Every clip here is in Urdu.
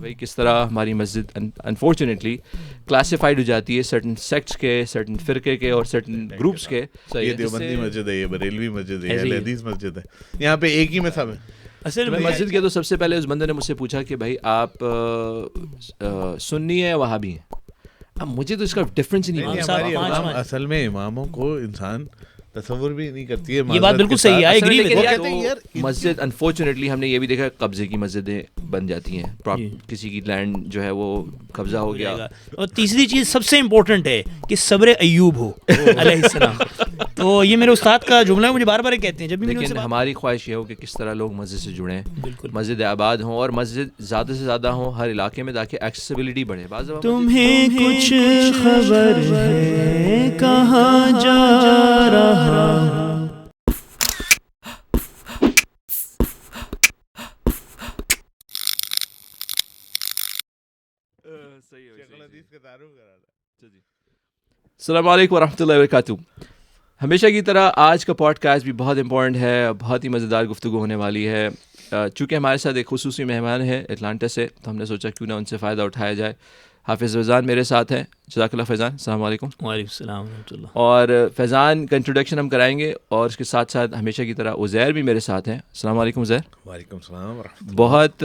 بھائی کس طرح ہماری مسجد انفارچونیٹلی کلاسیفائڈ ہو جاتی ہے سرٹن سیکٹس کے, سرٹن فرقے کے اور سرٹن گروپس کے. یہ دیوبندی مسجد ہے, یہ بریلوی مسجد ہے, اہل حدیث مسجد ہے, یہاں پہ ایک ہی میں سب ہے. اصل میں مسجد کے تو سب سے پہلے اس بندے نے مجھ سے پوچھا کہ بھائی آپ سنی ہیں وہابی ہیں. اب مجھے تو اس کا ڈفرینس ہی نہیں پتا. اصل میں اماموں کو انسان تصور بھی نہیں کرتی ہے. یہ بات بالکل صحیح ہے, ایگری ود مسجد انفارچونیٹلی ہم نے یہ بھی دیکھا قبضے کی مسجدیں بن جاتی ہیں, کسی کی لینڈ جو ہے وہ قبضہ ہو گیا. اور تیسری چیز سب سے امپورٹنٹ ہے کہ صبر ایوب ہو علیہ السلام. تو یہ میرے استاد کا جملہ ہے, مجھے بار بار کہتے ہیں جب بھی. لیکن ہماری خواہش یہ ہو کہ کس طرح لوگ مسجد سے جڑیں, مسجد آباد ہوں اور مسجد زیادہ سے زیادہ ہوں ہر علاقے میں تاکہ ایکسیسیبلٹی بڑھے. تمہیں کچھ خبر ہے کہاں جا رہا. السلام علیکم ورحمۃ اللہ وبرکاتہ. ہمیشہ کی طرح آج کا پوڈ کاسٹ بھی بہت امپورٹنٹ ہے, بہت ہی مزیدار گفتگو ہونے والی ہے. چونکہ ہمارے ساتھ ایک خصوصی مہمان ہے اٹلانٹا سے, تو ہم نے سوچا کیوں نہ ان سے فائدہ اٹھایا جائے. حافظ فیضان میرے ساتھ ہیں. جزاک اللہ فیضان. السلام علیکم. وعلیکم السلام ورحمۃ اللہ. اور فیضان کا انٹروڈکشن ہم کرائیں گے, اور اس کے ساتھ ساتھ ہمیشہ کی طرح عزیر بھی میرے ساتھ ہیں. السلام علیکم عزیر. وعلیکم السلام ورحمۃ اللہ. بہت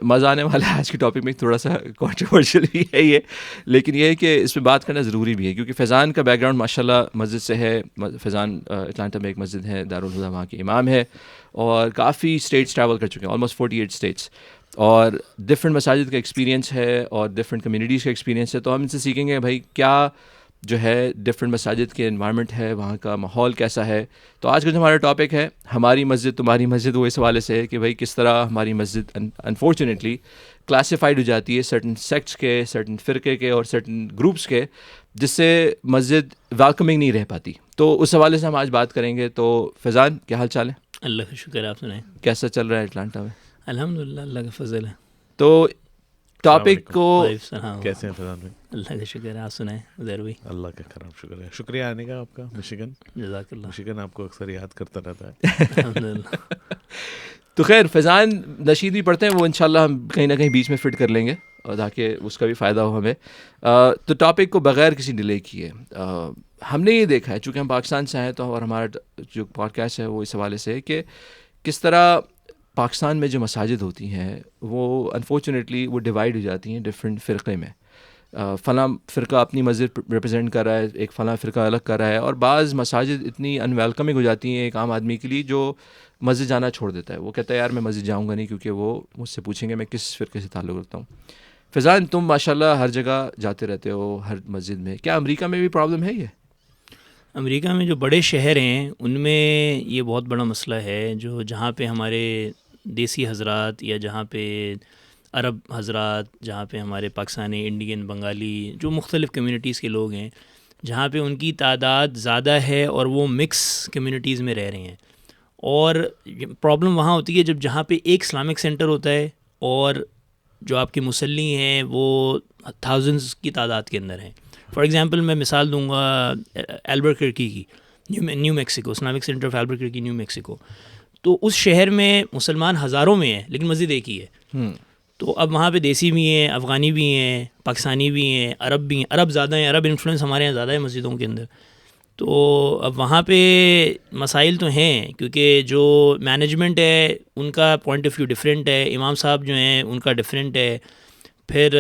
مزہ آنے والا ہے آج کے ٹاپک میں, تھوڑا سا کنٹروورشل بھی ہے یہ, لیکن یہ ہے کہ اس پہ بات کرنا ضروری بھی ہے کیونکہ فیضان کا بیک گراؤنڈ ماشاء اللہ مسجد سے ہے. فیضان اٹلانٹا میں ایک مسجد ہے دارالہدیٰ, وہاں کے امام ہے, اور کافی اسٹیٹس ٹریول کر چکے ہیں, آلموسٹ 48 اسٹیٹس, اور ڈفرینٹ مساجد کا ایکسپیرینس ہے اور ڈفرینٹ کمیونٹیز کا ایکسپیرینس ہے. تو ہم ان سے سیکھیں گے بھائی کیا جو ہے ڈفرینٹ مساجد کے انوائرمنٹ ہے, وہاں کا ماحول کیسا ہے. تو آج کا جو ہمارا ٹاپک ہے ہماری مسجد تمہاری مسجد, وہ اس حوالے سے ہے کہ بھائی کس طرح ہماری مسجد انفارچونیٹلی کلاسیفائڈ ہو جاتی ہے سرٹن سیکٹس کے, سرٹن فرقے کے اور سرٹن گروپس کے, جس سے مسجد ویلکمنگ نہیں رہ پاتی. تو اس حوالے سے ہم آج بات کریں گے. تو فیضان کیا حال چال ہے؟ اللہ کا شکر ہے, آپ سنائیں کیسا چل رہا ہے اٹلانٹا میں؟ الحمدللہ اللہ کا فضل ہے. تو ٹاپک کو کیسے ہیں فیضان بھائی؟ اللہ کا شکر ہے, آپ سنائیں عزیر بھائی. اللہ کا کرم شکر ہے. شکریہ آنے کا آپ کا مشیگن. جزاک اللہ. مشیگن آپ کو اکثر یاد کرتا رہتا ہے. الحمدللہ. تو خیر فیضان نشید بھی پڑھتے ہیں, وہ انشاءاللہ ہم کہیں نہ کہیں بیچ میں فٹ کر لیں گے اور تاکہ اس کا بھی فائدہ ہو ہمیں. تو ٹاپک کو بغیر کسی ڈیلے کیے ہم نے یہ دیکھا ہے, چونکہ ہم پاکستان سے ہیں تو, اور ہمارا جو پوڈ کاسٹ ہے وہ اس حوالے سے ہے کہ کس طرح پاکستان میں جو مساجد ہوتی ہیں وہ انفارچونیٹلی وہ ڈیوائڈ ہو جاتی ہیں ڈفرینٹ فرقے میں. فلاں فرقہ اپنی مسجد ریپرزینٹ کر رہا ہے, ایک فلاں فرقہ الگ کر رہا ہے, اور بعض مساجد اتنی ان ویلکمنگ ہو جاتی ہیں ایک عام آدمی کے لیے جو مسجد جانا چھوڑ دیتا ہے. وہ کہتا ہے یار میں مسجد جاؤں گا نہیں, کیونکہ وہ مجھ سے پوچھیں گے میں کس فرقے سے تعلق رکھتا ہوں. فیضان تم ماشاءاللہ ہر جگہ جاتے رہتے ہو, ہر مسجد میں, کیا امریکہ میں بھی پرابلم ہے یہ؟ امریکہ میں جو بڑے شہر ہیں ان میں یہ بہت بڑا مسئلہ ہے, جو جہاں پہ ہمارے دیسی حضرات یا جہاں پہ عرب حضرات, جہاں پہ ہمارے پاکستانی, انڈین, بنگالی, جو مختلف کمیونٹیز کے لوگ ہیں, جہاں پہ ان کی تعداد زیادہ ہے اور وہ مکس کمیونٹیز میں رہ رہے ہیں. اور پرابلم وہاں ہوتی ہے جب جہاں پہ ایک اسلامک سینٹر ہوتا ہے اور جو آپ کے مصلی ہیں وہ تھاؤزنڈز کی تعداد کے اندر ہیں. فار ایگزامپل میں مثال دوں گا البرکرکی کی, New Mexico, Islamic Center of Albuquerque New Mexico. تو اس شہر میں مسلمان ہزاروں میں ہیں لیکن مسجد ایک ہی ہے. تو اب وہاں پہ دیسی بھی ہیں, افغانی بھی ہیں, پاکستانی بھی ہیں, عرب بھی ہیں. عرب زیادہ ہیں, عرب انفلوئنس ہمارے یہاں زیادہ ہے مسجدوں کے اندر. تو اب وہاں پہ مسائل تو ہیں کیونکہ جو مینجمنٹ ہے ان کا پوائنٹ آف ویو ڈفرینٹ ہے, امام صاحب جو ہیں ان کا ڈفرینٹ ہے. پھر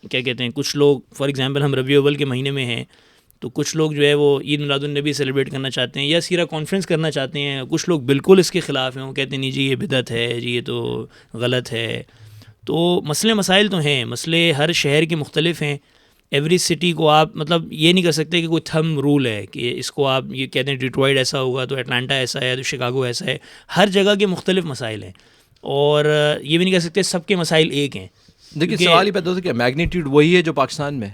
کیا کہتے ہیں, کچھ لوگ فار ایگزامپل ہم ربیع الاول کے مہینے میں ہیں تو کچھ لوگ جو ہے وہ عید میلاد النبی سیلیبریٹ کرنا چاہتے ہیں یا سیرہ کانفرنس کرنا چاہتے ہیں. کچھ لوگ بالکل اس کے خلاف ہیں, وہ کہتے ہیں نہیں جی یہ بدعت ہے, جی یہ تو غلط ہے. تو مسائل تو ہیں, مسئلے ہر شہر کے مختلف ہیں. ایوری سٹی کو آپ مطلب یہ نہیں کر سکتے کہ کوئی تھم رول ہے کہ اس کو آپ یہ کہتے ہیں ڈیٹرائٹ ایسا ہوگا تو اٹلانٹا ایسا ہے تو شکاگو ایسا ہے. ہر جگہ کے مختلف مسائل ہیں اور یہ بھی نہیں کہہ سکتے سب کے مسائل ایک ہیں. لیکن سوال ہی پیدا ہوتا ہے کہ میگنیٹیوڈ وہی ہے جو پاکستان میں؟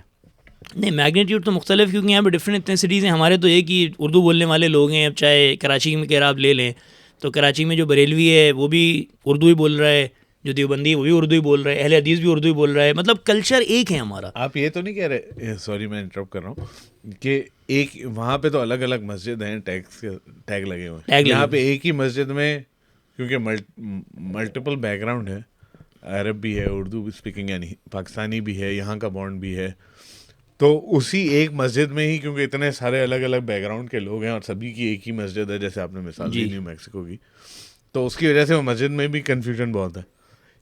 نہیں, میگنیٹیوڈ تو مختلف, کیونکہ یہاں پہ ڈفرینٹ اتنے سٹیز ہیں. ہمارے تو ایک ہی اردو بولنے والے لوگ ہیں. اب چاہے کراچی میں کہہ آپ لے لیں تو کراچی میں جو بریلوی ہے وہ بھی اردو ہی بول رہا ہے, جو دیوبندی ہے وہ بھی اردو ہی بول رہا ہے, اہل حدیث بھی اردو ہی بول رہا ہے. مطلب کلچر ایک ہے ہمارا. آپ یہ تو نہیں کہہ رہے, سوری میں انٹرپٹ کر رہا ہوں, کہ ایک وہاں پہ تو الگ الگ مسجد ہیں, ٹیگ لگے ہوئے ہیں. یہاں پہ ایک ہی مسجد میں کیونکہ ملٹیپل بیک گراؤنڈ ہے, عرب بھی ہے, اردو اسپیکنگ یعنی پاکستانی بھی ہے, یہاں کا بانڈ بھی ہے, تو اسی ایک مسجد میں ہی, کیونکہ اتنے سارے الگ الگ بیک گراؤنڈ کے لوگ ہیں اور سبھی کی ایک ہی مسجد ہے, جیسے آپ نے مثال دی نیو میکسیکو کی, تو اس کی وجہ سے وہ مسجد میں بھی کنفیوژن بہت ہے.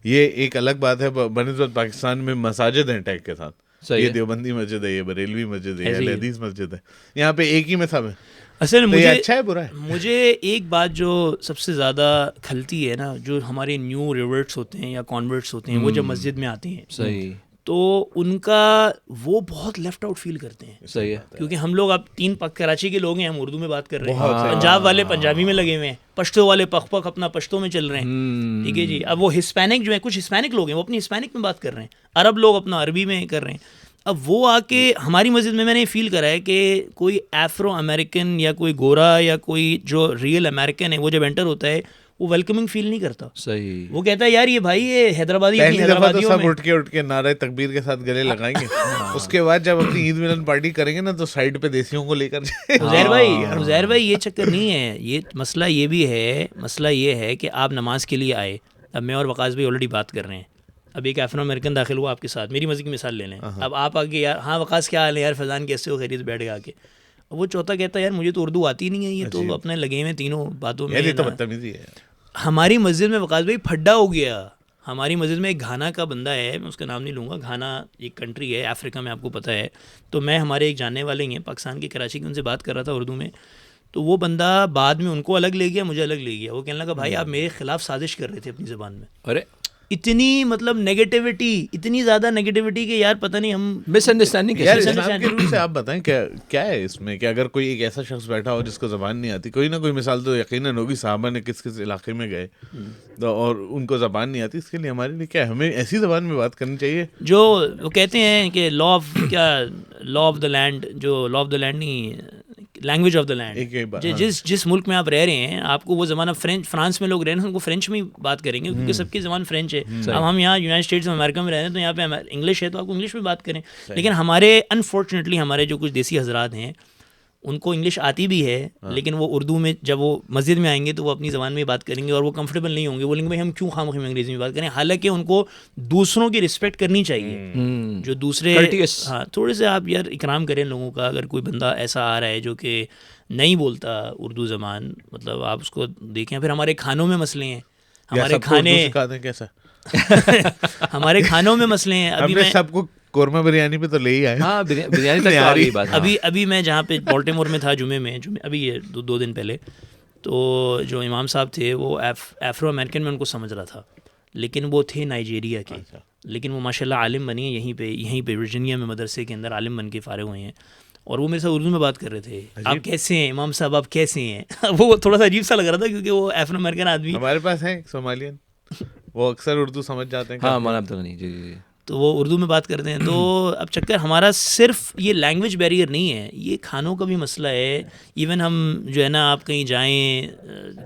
یہ ایک الگ بات ہے. بنسبت پاکستان میں مساجد ہیں ٹیگ کے ساتھ, یہ دیوبندی مسجد ہے, یہ بریلوی مسجد ہے, یہ حدیث مسجد ہے, یہاں پہ ایک ہی میں سب ہے. اصل میں اچھا ہے برا ہے؟ مجھے ایک بات جو سب سے زیادہ کھلتی ہے نا, جو ہمارے نیو ریورٹس ہوتے ہیں یا کانورٹس ہوتے ہیں, وہ جب مسجد میں آتے ہیں صحیح, تو ان کا وہ بہت لیفٹ آؤٹ فیل کرتے ہیں. صحیح ہے, کیونکہ ہم لوگ اب 3 کراچی کے لوگ ہیں, ہم اردو میں بات کر رہے ہیں, پنجاب والے پنجابی میں لگے ہوئے ہیں, پشتو والے پخ اپنا پشتو میں چل رہے ہیں, ٹھیک ہے جی. اب وہ ہسپینک جو ہیں, کچھ ہسپینک لوگ ہیں, وہ اپنی ہسپینک میں بات کر رہے ہیں, عرب لوگ اپنا عربی میں کر رہے ہیں. اب وہ آ کے ہماری مسجد میں نے فیل کرا ہے کہ کوئی ایفرو امریکن یا کوئی گورا یا کوئی جو ریئل امریکن ہے, وہ جب انٹر ہوتا ہے وہ ویلکمنگ فیل نہیں کرتا. صحیح, وہ کہتا ہے یار یہ بھائی یہ حیدرآبادی پہلی دفعہ تو سب اٹھ کے نعرہ تکبیر کے ساتھ گلے لگائیں گے, اس کے بعد جب اپنی عید ملن پارٹی کریں گے نا تو سائڈ پہ دیسیوں کو لے کر حزیر بھائی یہ چکر نہیں ہے. یہ مسئلہ یہ بھی ہے, مسئلہ یہ ہے کہ آپ نماز کے لیے آئے. اب میں اور وقاص بھائی آلریڈی بات کر رہے ہیں, اب ایک افرو امریکن داخل ہوا آپ کے ساتھ, میری مسجد کی مثال لے لیں. اب آپ آگے یار ہاں وقاص کیا حال ہے یار, فیضان کیسے ہو, خیریت, بیٹھ گیا کے. اب وہ چوتھا کہتا ہے یار مجھے تو اردو آتی نہیں ہے, یہ تو اپنے لگے ہوئے تینوں باتوں میں. ہماری مسجد میں وقاص بھائی پھڈا ہو گیا. ہماری مسجد میں ایک گھانا کا بندہ ہے, میں اس کا نام نہیں لوں گا, گھانا ایک کنٹری ہے افریقہ میں, آپ کو پتہ ہے. تو میں ہمارے ایک جاننے والے ہیں پاکستان کے کراچی کے, ان سے بات کر رہا تھا اردو میں, تو وہ بندہ بعد میں ان کو الگ لے گیا, مجھے الگ لے گیا. وہ کہنے لگا بھائی آپ میرے خلاف سازش کر رہے تھے اپنی زبان میں. ارے اتنی مطلب نیگیٹیوٹی, اتنی زیادہ نیگیٹیوٹی کہ یار پتہ نہیں ہم مس انڈرسٹینڈنگ یار اسلام کے رول سے آپ بتائیں کیا ہے اس میں, کہ اگر کوئی ایک ایسا شخص بیٹھا ہو جس کو زبان نہیں آتی, کوئی نہ کوئی مثال تو یقیناً ہوگی, صحابہ نے کس کس علاقے میں گئے اور ان کو زبان نہیں آتی, اس کے لیے ہمارے لیے کیا ہے, ہمیں ایسی زبان میں بات کرنی چاہیے جو وہ کہتے ہیں کہ لا آف دا لینڈ, جو لا آف دا لینڈ نہیں, لینگویج آف دا لینڈ. جس ملک میں آپ رہ رہے ہیں, آپ کو وہ زبان, فرانس میں لوگ رہ رہے ہیں ان کو فرینچ میں بات کریں گے کیونکہ سب کی زبان فرینچ ہے. اب ہم یہاں یونائٹڈ اسٹیٹس آف امریکہ میں رہ رہے ہیں تو یہاں پہ انگلش ہے تو آپ کو انگلش میں بات کریں. لیکن ہمارے انفارچونیٹلی ہمارے جو کچھ دیسی حضرات ہیں ان کو انگلش آتی بھی ہے, لیکن وہ اردو میں جب وہ مسجد میں آئیں گے تو وہ اپنی زبان میں بات کریں گے اور وہ کمفرٹیبل نہیں ہوں گے. بولیں گے بھائی ہم کیوں خواہ میں انگریزی میں بات کریں, حالانکہ ان کو دوسروں کی رسپیکٹ کرنی چاہیے. جو دوسرے ہاں تھوڑے سے آپ یار اکرام کریں لوگوں کا. اگر کوئی بندہ ایسا آ رہا ہے جو کہ نہیں بولتا اردو زبان, مطلب آپ اس کو دیکھیں. پھر ہمارے کھانوں میں مسئلے ہیں, ہمارے کھانے کیسا ہمارے کھانوں میں مسئلے ہیں. ابھی میں سب کو قورمہ بریانی پہ تو لے ہی آئے. ہاں بریانی تک آ رہی بات. ابھی میں جہاں پہ بالٹیمور میں تھا جمعے میں, ابھی یہ 2 دن پہلے, تو جو امام صاحب تھے وہ ایفرو امریکن میں ان کو سمجھ رہا تھا, لیکن وہ تھے نائجیریا کے. لیکن وہ ماشاء اللہ عالم بنی ہیں یہیں پہ ورجینیا میں مدرسے کے اندر عالم بن کے فارغ ہوئے ہیں. اور وہ میرے ساتھ اردو میں بات کر رہے تھے, آپ کیسے ہیں امام صاحب, آپ کیسے ہیں. وہ تھوڑا سا عجیب سا لگ رہا تھا کیونکہ وہ افرو امریکن آدمی. ہمارے پاس ہیں صومالین, وہ اکثر اردو سمجھ جاتے ہیں. ہاں مولانا عبدالغنی جی, تو وہ اردو میں بات کرتے ہیں. تو اب چکر ہمارا صرف یہ لینگویج بیریئر نہیں ہے, یہ کھانوں کا بھی مسئلہ ہے. ایون ہم جو ہے نا, آپ کہیں جائیں,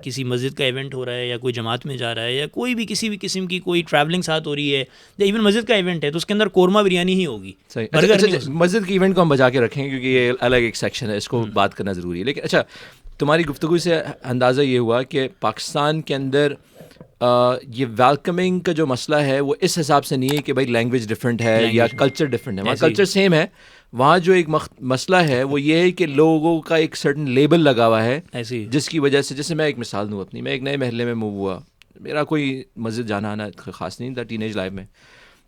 کسی مسجد کا ایونٹ ہو رہا ہے یا کوئی جماعت میں جا رہا ہے یا کوئی بھی کسی بھی قسم کی کوئی ٹریولنگ ساتھ ہو رہی ہے, یا ایون مسجد کا ایونٹ ہے تو اس کے اندر قورمہ بریانی ہی ہوگی. مسجد کے ایونٹ کو ہم بچا کے رکھیں کیونکہ یہ الگ ایک سیکشن ہے, اس کو بات کرنا ضروری ہے. لیکن اچھا, تمہاری گفتگو سے اندازہ یہ ہوا کہ پاکستان کے اندر یہ ویلکمنگ کا جو مسئلہ ہے وہ اس حساب سے نہیں ہے کہ بھائی لینگویج ڈفرینٹ ہے یا کلچر ڈفرینٹ ہے. وہاں کلچر سیم ہے, وہاں جو ایک مسئلہ ہے وہ یہ ہے کہ لوگوں کا ایک سرٹن لیبل لگا ہوا ہے, جس کی وجہ سے, جیسے میں ایک مثال دوں اپنی, میں ایک نئے محلے میں موو ہوا, میرا کوئی مسجد جانا آنا خاص نہیں تھا ٹین ایج لائف میں.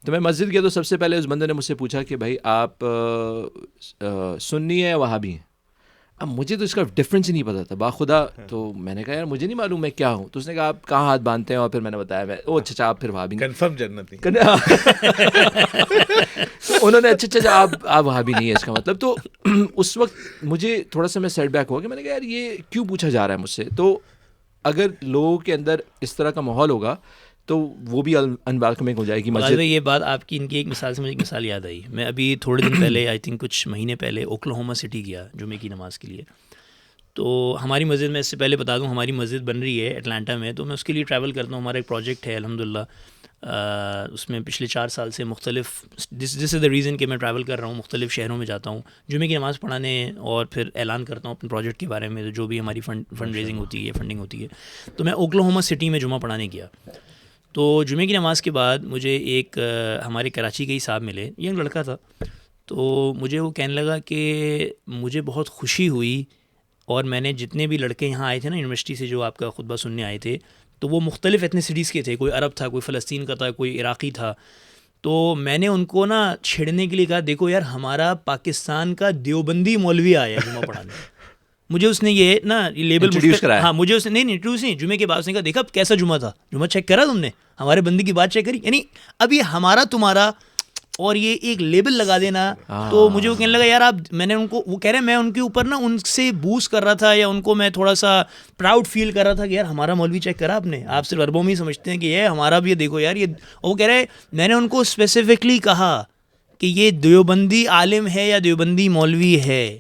تو میں مسجد گیا تو سب سے پہلے اس بندے نے مجھ سے پوچھا کہ بھائی آپ سنی ہیں وہابی ہیں. اب مجھے تو اس کا ڈفرینس ہی نہیں پتا تھا باخدا. تو میں نے کہا یار مجھے نہیں معلوم میں کیا ہوں. تو اس نے کہا آپ کہاں ہاتھ باندھتے ہیں, اور پھر میں نے بتایا میں اچھا آپ پھر وہابی کنفرم جنتی. انہوں نے اچھا آپ وہابی نہیں ہے اس کا مطلب. تو اس وقت مجھے تھوڑا سا میں سیٹ بیک ہوا کہ میں نے کہا یار یہ کیوں پوچھا جا رہا ہے مجھ سے. تو اگر لوگوں کے اندر اس طرح کا ماحول ہوگا تو وہ بھی انویلکمنگ ہو جائے گی مسجد. یہ بات آپ کی ان کی ایک مثال سے مجھے ایک مثال یاد آئی. میں ابھی تھوڑے دن پہلے, آئی تھنک کچھ مہینے پہلے, اوکلاہوما سٹی گیا جمعے کی نماز کے لیے. تو ہماری مسجد, میں اس سے پہلے بتا دوں, ہماری مسجد بن رہی ہے اٹلانٹا میں, تو میں اس کے لیے ٹریول کرتا ہوں. ہمارا ایک پروجیکٹ ہے الحمدللہ, اس میں پچھلے 4 سال سے مختلف, دس از دا ریزن کہ میں ٹریول کر رہا ہوں, مختلف شہروں میں جاتا ہوں جمعے کی نماز پڑھانے, اور پھر اعلان کرتا ہوں اپنے پروجیکٹ کے بارے میں, جو بھی ہماری فنڈ ریزنگ ہوتی ہے, فنڈنگ ہوتی ہے. تو میں اوکلاہوما سٹی میں جمعہ پڑھانے گیا. تو جمعے کی نماز کے بعد مجھے ایک ہمارے کراچی کے ہی صاحب ملے, ینگ لڑکا تھا, تو مجھے وہ کہنے لگا کہ مجھے بہت خوشی ہوئی, اور میں نے جتنے بھی لڑکے یہاں آئے تھے نا یونیورسٹی سے جو آپ کا خطبہ سننے آئے تھے, تو وہ مختلف ایتھنیسٹیز کے تھے, کوئی عرب تھا, کوئی فلسطین کا تھا, کوئی عراقی تھا. تو میں نے ان کو نا چھیڑنے کے لیے کہا دیکھو یار ہمارا پاکستان کا دیوبندی مولوی آیا ہے جمعہ پڑھانے. مجھے اس نے یہ نا لیبل کرایا. ہاں مجھے اس نے نہیں انٹروڈیوس نہیں, جمعے کے بعد اس نے کہا دیکھا کیسا جمعہ تھا, جمعہ چیک کرا تم نے, ہمارے بندی کی بات چیک کری, یعنی ابھی ہمارا تمہارا اور یہ ایک لیبل لگا دینا. تو مجھے وہ کہنے لگا یار آپ, میں نے ان کو, وہ کہہ رہے ہیں میں ان کے اوپر نا ان سے بوس کر رہا تھا, یا ان کو میں تھوڑا سا پراؤڈ فیل کر رہا تھا کہ یار ہمارا مولوی چیک کرا آپ نے, آپ صرف عربوں میں ہی سمجھتے ہیں کہ یہ ہمارا بھی دیکھو یار یہ. وہ کہہ رہے میں نے ان کو اسپیسیفکلی کہا کہ یہ دیوبندی عالم ہے یا دیوبندی مولوی ہے.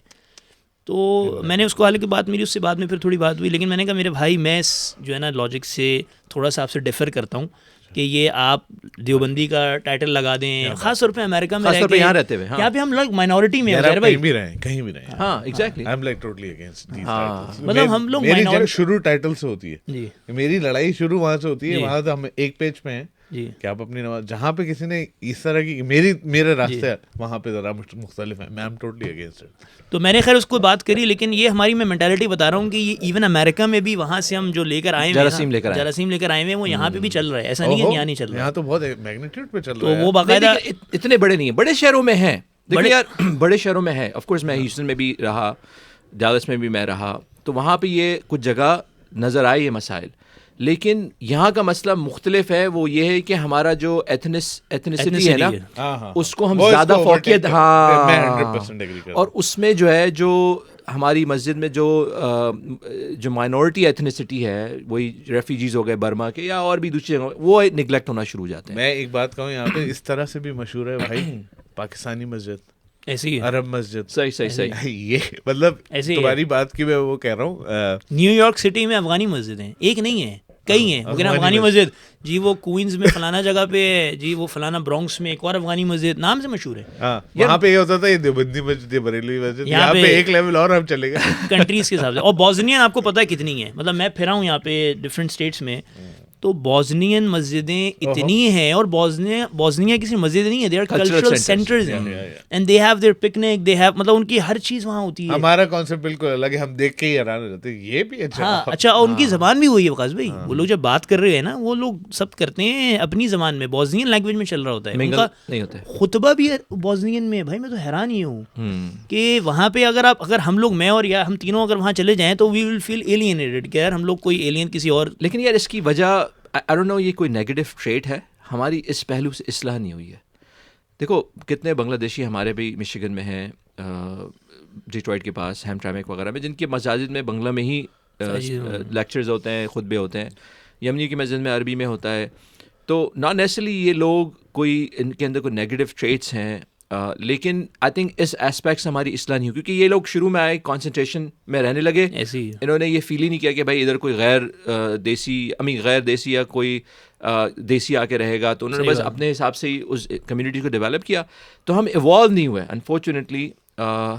تو میں نے اس کو حالانکہ بات میری اس سے بعد میں پھر تھوڑی بات ہوئی, لیکن میں نے کہا میرے بھائی میں جو ہے نا لاجک سے تھوڑا سا آپ سے ڈیفر کرتا ہوں کہ یہ آپ دیوبندی کا ٹائٹل لگا دیں, خاص طور پہ امریکہ میں رہ کے, یہاں رہتے ہوئے, یہاں پہ ہم لوگ مائنورٹی میں ہیں کہیں بھی رہیں, کہیں بھی رہیں. ہاں exactly, I am like totally against these titles. مطلب ہم لوگ میری جنگ شروع ٹائٹل سے ہوتی ہے, جی میری لڑائی شروع وہاں سے ہوتی ہے, وہاں سے ہم ایک پیج پہ ہیں جی کہ آپ اپنی نماز, جہاں پہ کسی نے اس طرح کی میرے راستے وہاں پہ ذرا مختلف ہیں, میں ایم ٹوٹلی اگینسٹ اٹ. تو میں نے خیر اس کو بات کری, لیکن یہ ہماری میں مینٹالٹی بتا رہا ہوں کہ یہ ایون امریکہ میں بھی وہاں سے ہم جو لے کر آئے ہیں جراثیم لے کر آئے ہیں وہ یہاں پہ بھی چل رہا ہے, ایسا نہیں ہے یہاں نہیں چل رہا. یہاں تو بہت میگنیٹیوڈ پہ چل تو رہا ہے. وہ باقاعدہ اتنے بڑے نہیں ہیں, بڑے شہروں میں ہیں. دیکھیں یار بڑے شہروں میں ہے, آف کورس میں ہیوسٹن میں بھی رہا, ڈالس میں بھی میں رہا, تو وہاں پہ یہ کچھ جگہ نظر آئے یہ مسائل, لیکن یہاں کا مسئلہ مختلف ہے. وہ یہ ہے کہ ہمارا جو ایتھنیسٹی ہے نا اس کو ہم زیادہ فوقیت, ہاں, اور اس میں جو ہے جو ہماری مسجد میں جو مائنورٹی ایتھنیسٹی ہے, وہی ریفیوجیز ہو گئے برما کے یا اور بھی دوسری جگہ, وہ نگلیکٹ ہونا شروع ہو جاتے ہیں. میں ایک بات کہوں یہاں پہ اس طرح سے بھی مشہور ہے بھائی, پاکستانی مسجد, ایسی ہے, عرب مسجد, صحیح یہ مطلب تمہاری بات کی میں وہ کہہ رہا ہوں. نیو یارک سٹی میں افغانی مسجد ہیں, ایک نہیں ہے کئی ہیں, لیکن افغانی مسجد جی وہ کوئنز میں فلانا جگہ پہ ہے, جی وہ فلانا برونکس میں ایک اور افغانی مسجد نام سے مشہور ہے. ہاں وہاں پہ یہ ہوتا تھا یہ دیوبندی مسجد, یہ بریلوی مسجد, یہاں پہ ایک لیول اور ہم چلے گئے کنٹریز کے حساب سے. اور بوزنین آپ کو پتہ ہے کتنی ہے, مطلب میں پھرا ہوں یہاں پہ ڈفرینٹ اسٹیٹس میں, تو بوزنین مسجدیں اتنی ہیں, اور بوزنیا کسی مسجد نہیں ہے, دے آر کلچرل سینٹرز ہیں, and they have their picnic, they have, مطلب ان کی ہر چیز وہاں ہوتی ہے. ہمارا کانسیپٹ بالکل الگ ہے, ہم دیکھ کے ہی حیران ہو جاتے ہیں یہ بھی اچھا. ہاں اچھا, اور ان کی زبان بھی وہی ہے وقاص بھائی, وہ لوگ جب بات کر رہے ہیں نا وہ لوگ سب کرتے ہیں اپنی زبان میں, بوزنین لینگویج میں چل رہا ہوتا ہے, ان کا خطبہ بھی بوزنین میں. بھائی میں تو حیران ہی ہوں کہ وہاں پہ اگر ہم لوگ, میں اور یا ہم تینوں اگر وہاں چلے جائیں تو وی ول فیل ایلینیٹڈ کہ یار ہم لوگ کوئی ایلین کسی اور. لیکن یار اس کی وجہ I don't know, یہ کوئی نیگیٹو ٹریٹ ہے, ہماری اس پہلو سے اصلاح نہیں ہوئی ہے. دیکھو کتنے بنگلہ دیشی ہمارے بھی مشیگن میں ہیں, ڈیٹرائٹ کے پاس, ہیم ٹرامک وغیرہ میں, جن کے مساجد میں بنگلہ میں ہی لیکچرز ہوتے ہیں, خطبے ہوتے ہیں. یمنی کی مسجد میں عربی میں ہوتا ہے. تو ناٹ نیسسرلی یہ لوگ کوئی ان کے اندر کوئی نیگیٹو ٹریٹس ہیں, لیکن آئی تھنک اس اسپیکٹ سے ہماری اصلاح نہیں ہوئی, کیونکہ یہ لوگ شروع میں آئے کانسنٹریشن میں رہنے لگے, انہوں نے یہ فیل ہی نہیں کیا کہ بھائی ادھر کوئی غیر دیسی یا کوئی دیسی آ کے رہے گا, تو انہوں نے بس اپنے حساب سے ہی اس کمیونٹی کو ڈیولپ کیا. تو ہم ایوالو نہیں ہوئے, انفارچونیٹلی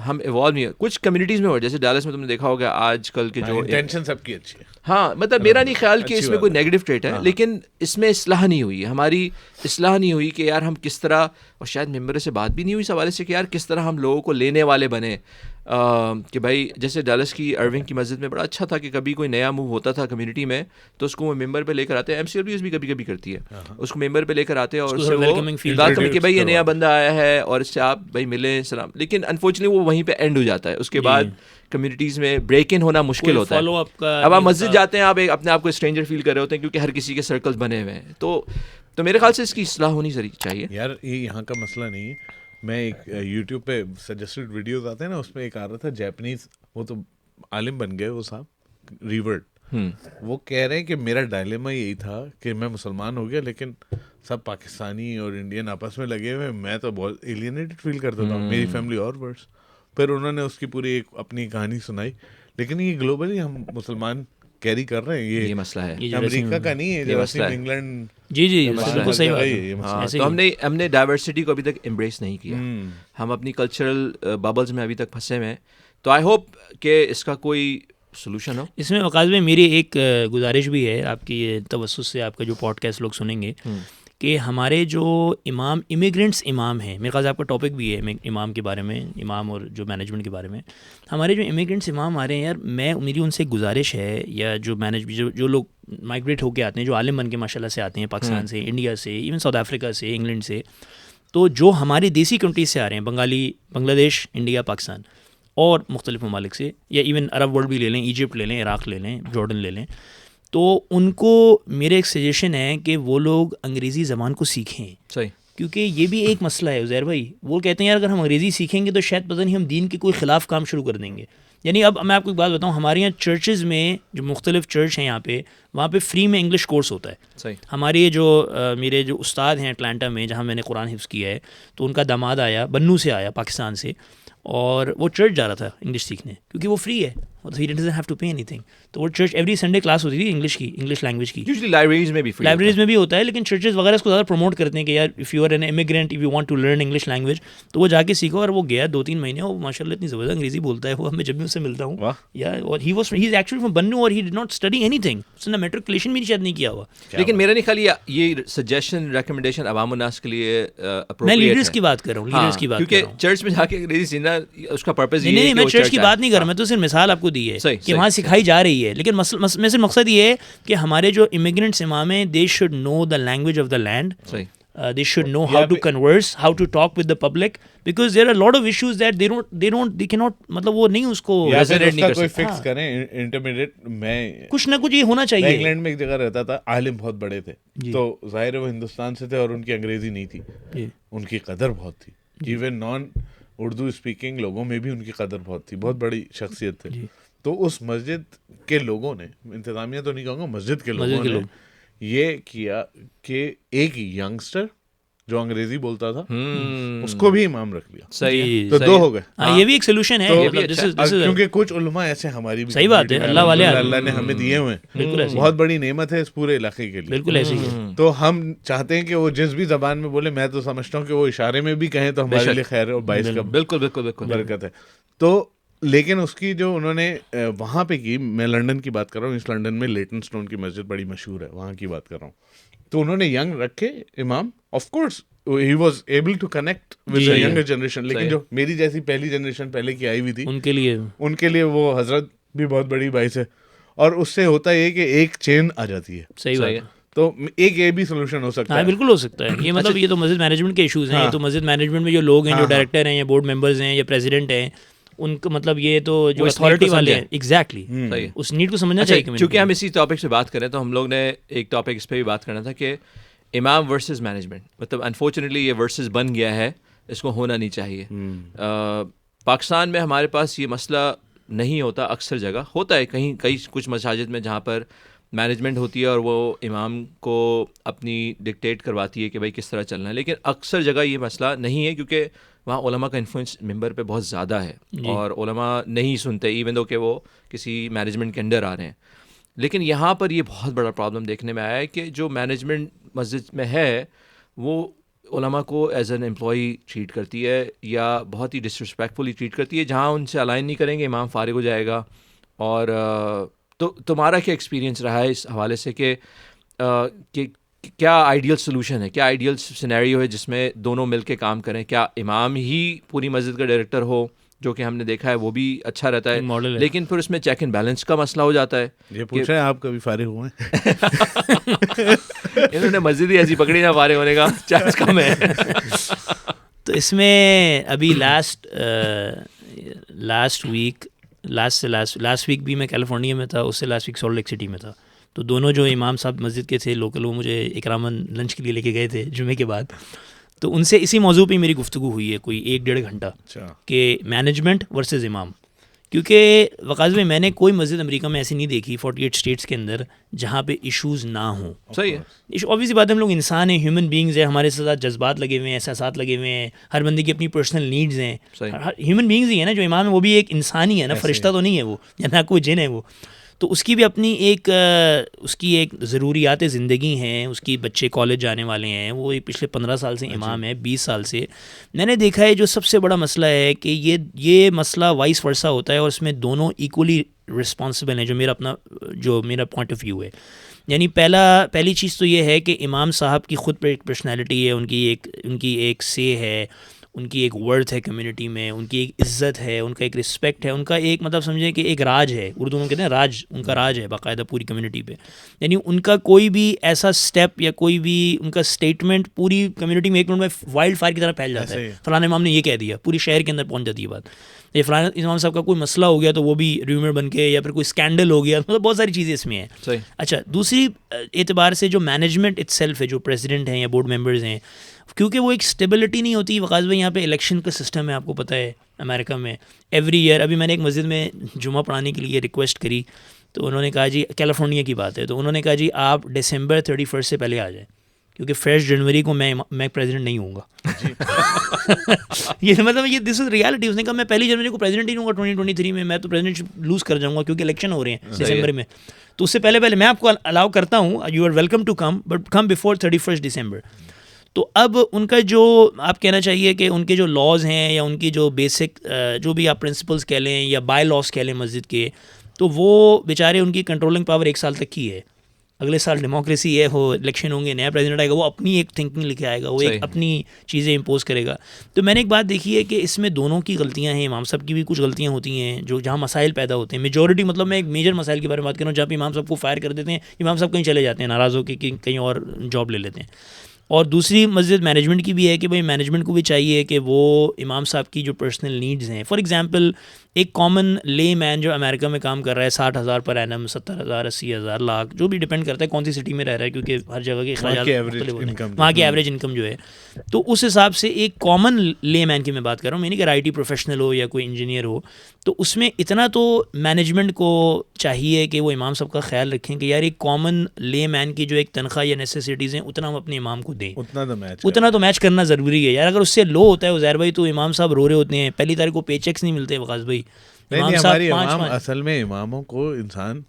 ہم ایوالو نہیں ہوئے. کچھ کمیونٹیز میں ہوئے, جیسے ڈالس میں تم نے دیکھا ہوگا آج کل کے جو انٹینشن سب کی اچھی ہے, ہاں مطلب میرا نہیں خیال کہ اس میں کوئی نیگیٹو ٹریٹ ہے, لیکن اس میں اصلاح نہیں ہوئی, ہماری اصلاح نہیں ہوئی کہ یار ہم کس طرح, اور شاید ممبر سے بات بھی نہیں ہوئی اس حوالے سے کہ یار کس طرح ہم لوگوں کو لینے والے بنے. کہ بھائی جیسے ڈالس کی ارونگ کی مسجد میں بڑا اچھا تھا کہ کبھی کوئی نیا موو ہوتا تھا کمیونٹی میں تو اس کو وہ ممبر پہ لے کر آتے ہیں, MCLBS بھی کبھی کبھی کرتی ہے, اس کو ممبر پہ لے کر آتے ہیں اور اس سے وہ کہ بھائی یہ نیا بندہ آیا ہے اور اس سے آپ بھائی ملیں سلام. لیکن انفارچونیٹلی وہ وہیں پہ اینڈ ہو جاتا ہے, اس کے بعد کمیونٹیز میں بریک ان ہونا مشکل ہوتا ہے. اب آپ مسجد جاتے ہیں, آپ اپنے آپ کو اسٹرینجر فیل کر رہے ہوتے ہیں کیونکہ ہر کسی کے سرکلز بنے ہوئے ہیں. تو میرے خیال سے اس کی اصلاح ہونی چاہیے. یار یہ یہاں کا مسئلہ نہیں ہے. میں ایک یوٹیوب پہ سجیسٹڈ ویڈیوز آتے ہیں نا, اس میں ایک آ رہا تھا جیپنیز, وہ تو عالم بن گئے وہ صاحب, ریورٹ, وہ کہہ رہے ہیں کہ میرا ڈائلیما یہی تھا کہ میں مسلمان ہو گیا لیکن سب پاکستانی اور انڈین آپس میں لگے ہوئے, میں تو بہت ایلینیٹڈ فیل کرتا تھا, میری فیملی اور ورس. پھر انہوں نے اس کی پوری ایک اپنی کہانی سنائی. لیکن یہ گلوبلی ہم مسلمان کیری کر رہے ہیں, یہ مسئلہ ہے, امریکہ کا نہیں ہے, جیسے انگلینڈ. جی بالکل صحیح بات. تو ہم نے ڈائیورسٹی کو ابھی تک امبریس نہیں کیا, ہم اپنی کلچرل ببلز میں ابھی تک پھنسے ہوئے ہیں. تو آئی ہوپ کہ اس کا کوئی سولوشن ہو اس میں وقاص میں میری ایک گزارش بھی ہے آپ کی توسط سے، آپ کا جو پوڈ کاسٹ لوگ سنیں گے، کہ ہمارے جو امام امیگرینٹس امام ہیں، میرے خیال سے آپ کا ٹاپک بھی ہے امام کے بارے میں، امام اور جو مینجمنٹ کے بارے میں، ہمارے جو امیگرینٹس امام آ رہے ہیں یار، میری ان سے گزارش ہے، یا جو جو لوگ مائگریٹ ہو کے آتے ہیں، جو عالم بن کے ماشاء اللہ سے آتے ہیں، پاکستان سے، انڈیا سے، ایون ساؤتھ افریقہ سے، انگلینڈ سے، تو جو ہماری دیسی کنٹریز سے آ رہے ہیں، بنگلہ دیش، انڈیا، پاکستان اور مختلف ممالک سے، یا ایون عرب ورلڈ بھی لے لیں، ایجپٹ لے لیں، عراق لے لیں، جارڈن لے لیں، تو ان کو میرا ایک سجیشن ہے کہ وہ لوگ انگریزی زبان کو سیکھیں. صحیح. کیونکہ یہ بھی ایک مسئلہ ہے عزیر بھائی، وہ کہتے ہیں یار اگر ہم انگریزی سیکھیں گے تو شاید پتہ نہیں ہم دین کے کوئی خلاف کام شروع کر دیں گے. یعنی اب میں آپ کو ایک بات بتاؤں، ہمارے یہاں چرچز میں جو مختلف چرچ ہیں یہاں پہ، وہاں پہ فری میں انگلش کورس ہوتا ہے. صحیح. ہمارے جو میرے جو استاد ہیں اٹلانٹا میں، جہاں میں نے قرآن حفظ کیا ہے، تو ان کا داماد آیا، بنو سے آیا، پاکستان سے، اور وہ چرچ جا رہا تھا انگلش سیکھنے، کیونکہ وہ فری ہے، he doesn't have to pay anything. تو وہ چرچ ایوری سنڈے کلاس ہوتی تھی انگلش لینگویج کی. یوزلی لائبریریز میں بھی ہوتا ہے، لیکن چرچز وغیرہ اس کو زیادہ پروموٹ کرتے ہیں کہ یار if you are an immigrant, if you want to learn English language, تو وہ جا کے سیکھو. اور وہ گیا 2-3 مہینے، وہ ماشاء اللہ اتنی زبردست انگریزی بولتا ہے، وہ میں جب بھی اس سے ملتا ہوں، یا ہی از ایکچولی فرام بنو، اور ہی ڈڈ ناٹ اسٹڈی اینی تھنگ، اس نے میٹرکولیشن بھی شاید نہیں کیا ہوا. لیکن میرا نہیں خیال یہ سجیشن ریکمنڈیشن عوام الناس کے لیے میں لیڈرس کی بات کر رہا ہوں، لیڈرس کی بات کر رہا ہوں، کیونکہ چرچ میں جا کے انگریزی سیکھنا اس کا پرپز یہ نہیں، میں چرچ کی بات نہیں کر رہا، میں تو صرف مثال آپ کو دی ہے کہ وہاں سکھائی جا رہی ہے. لیکن میں صرف مقصد یہ ہے کہ ہمارے جو امیگرینٹس امام ہیں، they should know the language of the land, they should know how to converse, how to talk with the public, because there are a lot of issues that they cannot مطلب وہ نہیں اس کو resonate نہیں کر سکتے. کوئی فکس کریں انٹرمیڈیٹ. میں کچھ نہ کچھ یہ ہونا چاہیے. انگلینڈ میں ایک جگہ رہتا تھا، عالم بہت بڑے تھے، تو ظاہر ہے وہ ہندوستان سے تھے اور ان کی انگریزی نہیں تھی، ان کی قدر بہت تھی، ایون نان اردو اسپیکنگ لوگوں میں بھی ان کی قدر بہت تھی، بہت بڑی شخصیت تھے. تو اس مسجد کے لوگوں نے، انتظامیہ تو نہیں کہوں گا، مسجد کے لوگوں نے یہ کیا کہ ایک ینگسٹر جو انگریزی بولتا تھا اس کو بھی امام رکھ لیا. صحیح. تو 2 ہو گئے. یہ بھی ایک سولوشن ہے، کیونکہ کچھ علماء ایسے ہماری بھی، صحیح بات ہے، اللہ والے اللہ نے ہمیں دیے ہوئے ہیں، بہت بڑی نعمت ہے اس پورے علاقے کے لیے. بالکل ایسے ہی ہے. تو ہم چاہتے ہیں کہ وہ جس بھی زبان میں بولے، میں تو سمجھتا ہوں کہ وہ اشارے میں بھی کہیں تو ہمارے لیے خیر اور باعث کا بالکل برکت ہے. تو لیکن اس کی جو انہوں نے وہاں پہ کی، میں لنڈن کی بات کر رہا ہوں، اس لنڈن میں لیٹن اسٹون کی مسجد بڑی مشہور ہے، وہاں کی بات کر رہا ہوں. تو انہوں نے ینگ رکھے امام، of course he was able to connect with the younger generation. لیکن جو میری جیسی پہلی جنریشن پہلے کی آئی ہوئی تھی، ان کے لیے وہ حضرت بھی بہت بڑی باعث ہے. اور اس سے ہوتا یہ کہ ایک چین آ جاتی ہے. صحیح بات ہے. تو ایک یہ بھی سولوشن ہو سکتا ہے. بالکل ہو سکتا ہے. یہ مطلب یہ تو مسجد مینجمنٹ کے ایشوز ہیں. یہ تو مسجد مینجمنٹ میں جو لوگ ہیں، جو ڈائریکٹر ہیں یا بورڈ ممبرز ہیں یا پریزیڈنٹ ہیں، ان کا مطلب یہ تو جو اتھارٹی والے ہیں، ایگزیکٹلی اس نیڈ کو سمجھنا چاہیے. کیونکہ ہم اسی ٹاپک سے بات کریں تو ہم لوگ نے ایک ٹاپک اس پہ بھی بات کرنا تھا کہ امام ورسز مینجمنٹ. مطلب انفارچونیٹلی یہ ورسز بن گیا ہے، اس کو ہونا نہیں چاہیے. پاکستان میں ہمارے پاس یہ مسئلہ نہیں ہوتا، اکثر جگہ ہوتا ہے، کئی کچھ مساجد میں جہاں پر مینجمنٹ ہوتی ہے اور وہ امام کو اپنی ڈکٹیٹ کرواتی ہے کہ بھائی کس طرح چلنا ہے. لیکن اکثر جگہ یہ مسئلہ نہیں ہے، کیونکہ وہاں علماء کا انفلوئنس ممبر پہ بہت زیادہ ہے اور علماء نہیں سنتے، ایون دو کہ وہ کسی مینجمنٹ کے انڈر آ رہے ہیں. لیکن یہاں پر یہ بہت بڑا پرابلم دیکھنے میں آیا ہے کہ جو مینجمنٹ مسجد میں ہے وہ علماء کو ایز این امپلائی ٹریٹ کرتی ہے یا بہت ہی ڈسرسپیکٹفلی ٹریٹ کرتی ہے. جہاں ان سے الائن نہیں کریں گے امام فارغ ہو جائے گا. اور تو تمہارا کیا ایکسپیرینس رہا ہے اس حوالے سے کہ کیا آئیڈیل سولوشن ہے، کیا آئیڈیل سینیریو ہے جس میں دونوں مل کے کام کریں؟ کیا امام ہی پوری مسجد کا ڈائریکٹر ہو، جو کہ ہم نے دیکھا ہے وہ بھی اچھا رہتا ہے، لیکن پھر اس میں چیک اینڈ بیلنس کا مسئلہ ہو جاتا ہے. یہ پوچھ رہے ہیں آپ کبھی فارغ ہوئے ہیں؟ انہوں نے مسجد ہی ایسی پکڑی نہ فارغ ہونے کا چانس کم ہے. تو اس میں ابھی لاسٹ ویک بھی میں کیلیفورنیا میں تھا، اس سے last week Salt Lake City میں تھا. تو دونوں جو امام صاحب مسجد کے تھے لوکل، وہ مجھے اکراماً لنچ کے لیے لے کے گئے تھے جمعے کے بعد. تو ان سے اسی موضوع پہ میری گفتگو ہوئی ہے کوئی 1-1.5 گھنٹہ کہ مینجمنٹ ورسز امام. کیونکہ وقاص میں نے کوئی مسجد امریکہ میں ایسی نہیں دیکھی 48 اسٹیٹس کے اندر جہاں پہ ایشوز نہ ہوں. صحیح ہے، obviously بات ہے، ہم لوگ انسان ہیں، ہیومن بینگز ہیں، ہمارے ساتھ جذبات لگے ہوئے ہیں، احساسات لگے ہوئے ہیں، ہر بندے کی اپنی پرسنل نیڈز ہیں. ہیومن بینگز ہی ہے نا، جو امام ہے وہ بھی ایک انسان ہی ہے نا، فرشتہ تو نہیں ہے وہ، یا نہ کوئی جن ہے وہ. تو اس کی بھی اپنی اس کی ایک ضروریات زندگی ہیں، اس کی بچے کالج جانے والے ہیں، وہ پچھلے 15 سال سے امام ہے، 20 سال سے. میں نے دیکھا ہے جو سب سے بڑا مسئلہ ہے کہ یہ مسئلہ وائس ورثہ ہوتا ہے اور اس میں دونوں ایکولی رسپانسبل ہیں, جو میرا پوائنٹ آف ویو ہے. یعنی پہلی چیز تو یہ ہے کہ امام صاحب کی خود ایک پرسنالٹی ہے, ان کی ایک سے ہے, ان کی ایک ورتھ ہے کمیونٹی میں, ان کی ایک عزت ہے, ان کا ایک رسپیکٹ ہے, ان کا ایک مطلب سمجھیں کہ ایک راج ہے, اردو میں کہتے ہیں راج, ان کا راج ہے باقاعدہ پوری کمیونٹی پہ. یعنی ان کا کوئی بھی ایسا سٹیپ یا کوئی بھی ان کا اسٹیٹمنٹ پوری کمیونٹی میں ایک منٹ میں وائلڈ فائر کی طرح پھیل جاتا ہے. فلاں امام نے یہ کہہ دیا, پوری شہر کے اندر پہنچ جاتی ہے بات. یہ فلاں امام صاحب کا کوئی مسئلہ ہو گیا تو وہ بھی ریومر بن کے, یا پھر کوئی اسکینڈل ہو گیا, مطلب بہت ساری چیزیں اس میں ہیں. اچھا, دوسری اعتبار سے جو مینجمنٹ اٹ سیلف ہے, جو پریزیڈنٹ ہیں یا بورڈ ممبرز ہیں, کیونکہ وہ ایک اسٹیبلٹی نہیں ہوتی. وقاص بھائی یہاں پہ الیکشن کا سسٹم ہے, آپ کو پتہ ہے امریکہ میں ایوری ایئر. ابھی میں نے ایک مسجد میں جمعہ پڑھانے کے لیے ریکویسٹ کری, تو انہوں نے کہا جی, کیلیفورنیا کی بات ہے, تو انہوں نے کہا جی آپ ڈسمبر 31 سے پہلے آ جائیں, کیونکہ 1 جنوری کو میں پریزیڈنٹ نہیں ہوں گا. یہ مطلب یہ دس از ریالٹی. اس نے کہا میں 1 جنوری کو پریزیڈنٹ ہی نہیں ہوں گا 2023 میں تو پریزیڈنٹ لوز کر جاؤں گا, کیونکہ الیکشن ہو رہے ہیں دسمبر میں. تو اس سے پہلے میں آپ کو الاؤ کرتا ہوں, you are welcome to come, but come before 31 December. تو اب ان کا جو آپ کہنا چاہیے کہ ان کے جو لاز ہیں یا ان کی جو بیسک جو بھی آپ پرنسپلس کہہ لیں یا بائی لاس کہہ لیں مسجد کے, تو وہ بیچارے ان کی کنٹرولنگ پاور 1 سال تک کی ہے. اگلے سال ڈیموکریسی ہے, ہو الیکشن ہوں گے, نیا پریزیڈنٹ آئے گا, وہ اپنی ایک تھنکنگ لے کے آئے گا, وہ ایک اپنی چیزیں امپوز کرے گا. تو میں نے ایک بات دیکھی ہے کہ اس میں دونوں کی غلطیاں ہیں. امام صاحب کی بھی کچھ غلطیاں ہوتی ہیں جو جہاں مسائل پیدا ہوتے ہیں. میجورٹی مطلب میں ایک میجر مسائل کے بارے میں بات کر رہا ہوں, جہاں پہ امام صاحب کو فائر کر دیتے ہیں, امام صاحب کہیں چلے جاتے ہیں ناراض ہو کے, کہیں اور جاب لے لیتے ہیں. اور دوسری مسجد مینجمنٹ کی بھی ہے کہ بھائی مینجمنٹ کو بھی چاہیے کہ وہ امام صاحب کی جو پرسنل نیڈز ہیں, فار ایگزامپل ایک کامن لے مین جو امریکہ میں کام کر رہا ہے 60,000 پر اینم, 70,000, 80,000, لاکھ, جو بھی ڈپینڈ کرتا ہے کون سی سٹی میں رہ رہا ہے, کیونکہ ہر جگہ کے اخراجات مختلف ہوتے ہیں, وہاں کی ایوریج انکم جو ہے. تو اس حساب سے ایک کامن لے مین کی میں بات کر رہا ہوں, میں نہیں کہ آئی ٹی پروفیشنل ہو یا کوئی انجینئر ہو, تو اس میں اتنا تو مینجمنٹ کو چاہیے کہ وہ امام صاحب کا خیال رکھیں کہ یار ایک کامن لے مین کی جو ایک تنخواہ یا نیسیسٹیز ہیں اتنا ہم اپنے امام کو دیں, اتنا تو میچ کرنا ضروری ہے یار. اگر اس سے لو ہوتا ہے عزیر بھائی, تو امام صاحب رو رہے ہوتے ہیں, پہلی تاریخ کو پے چیکس نہیں ملتے وقاص بھائی. ہماری امام اصل میں اماموں کو انسان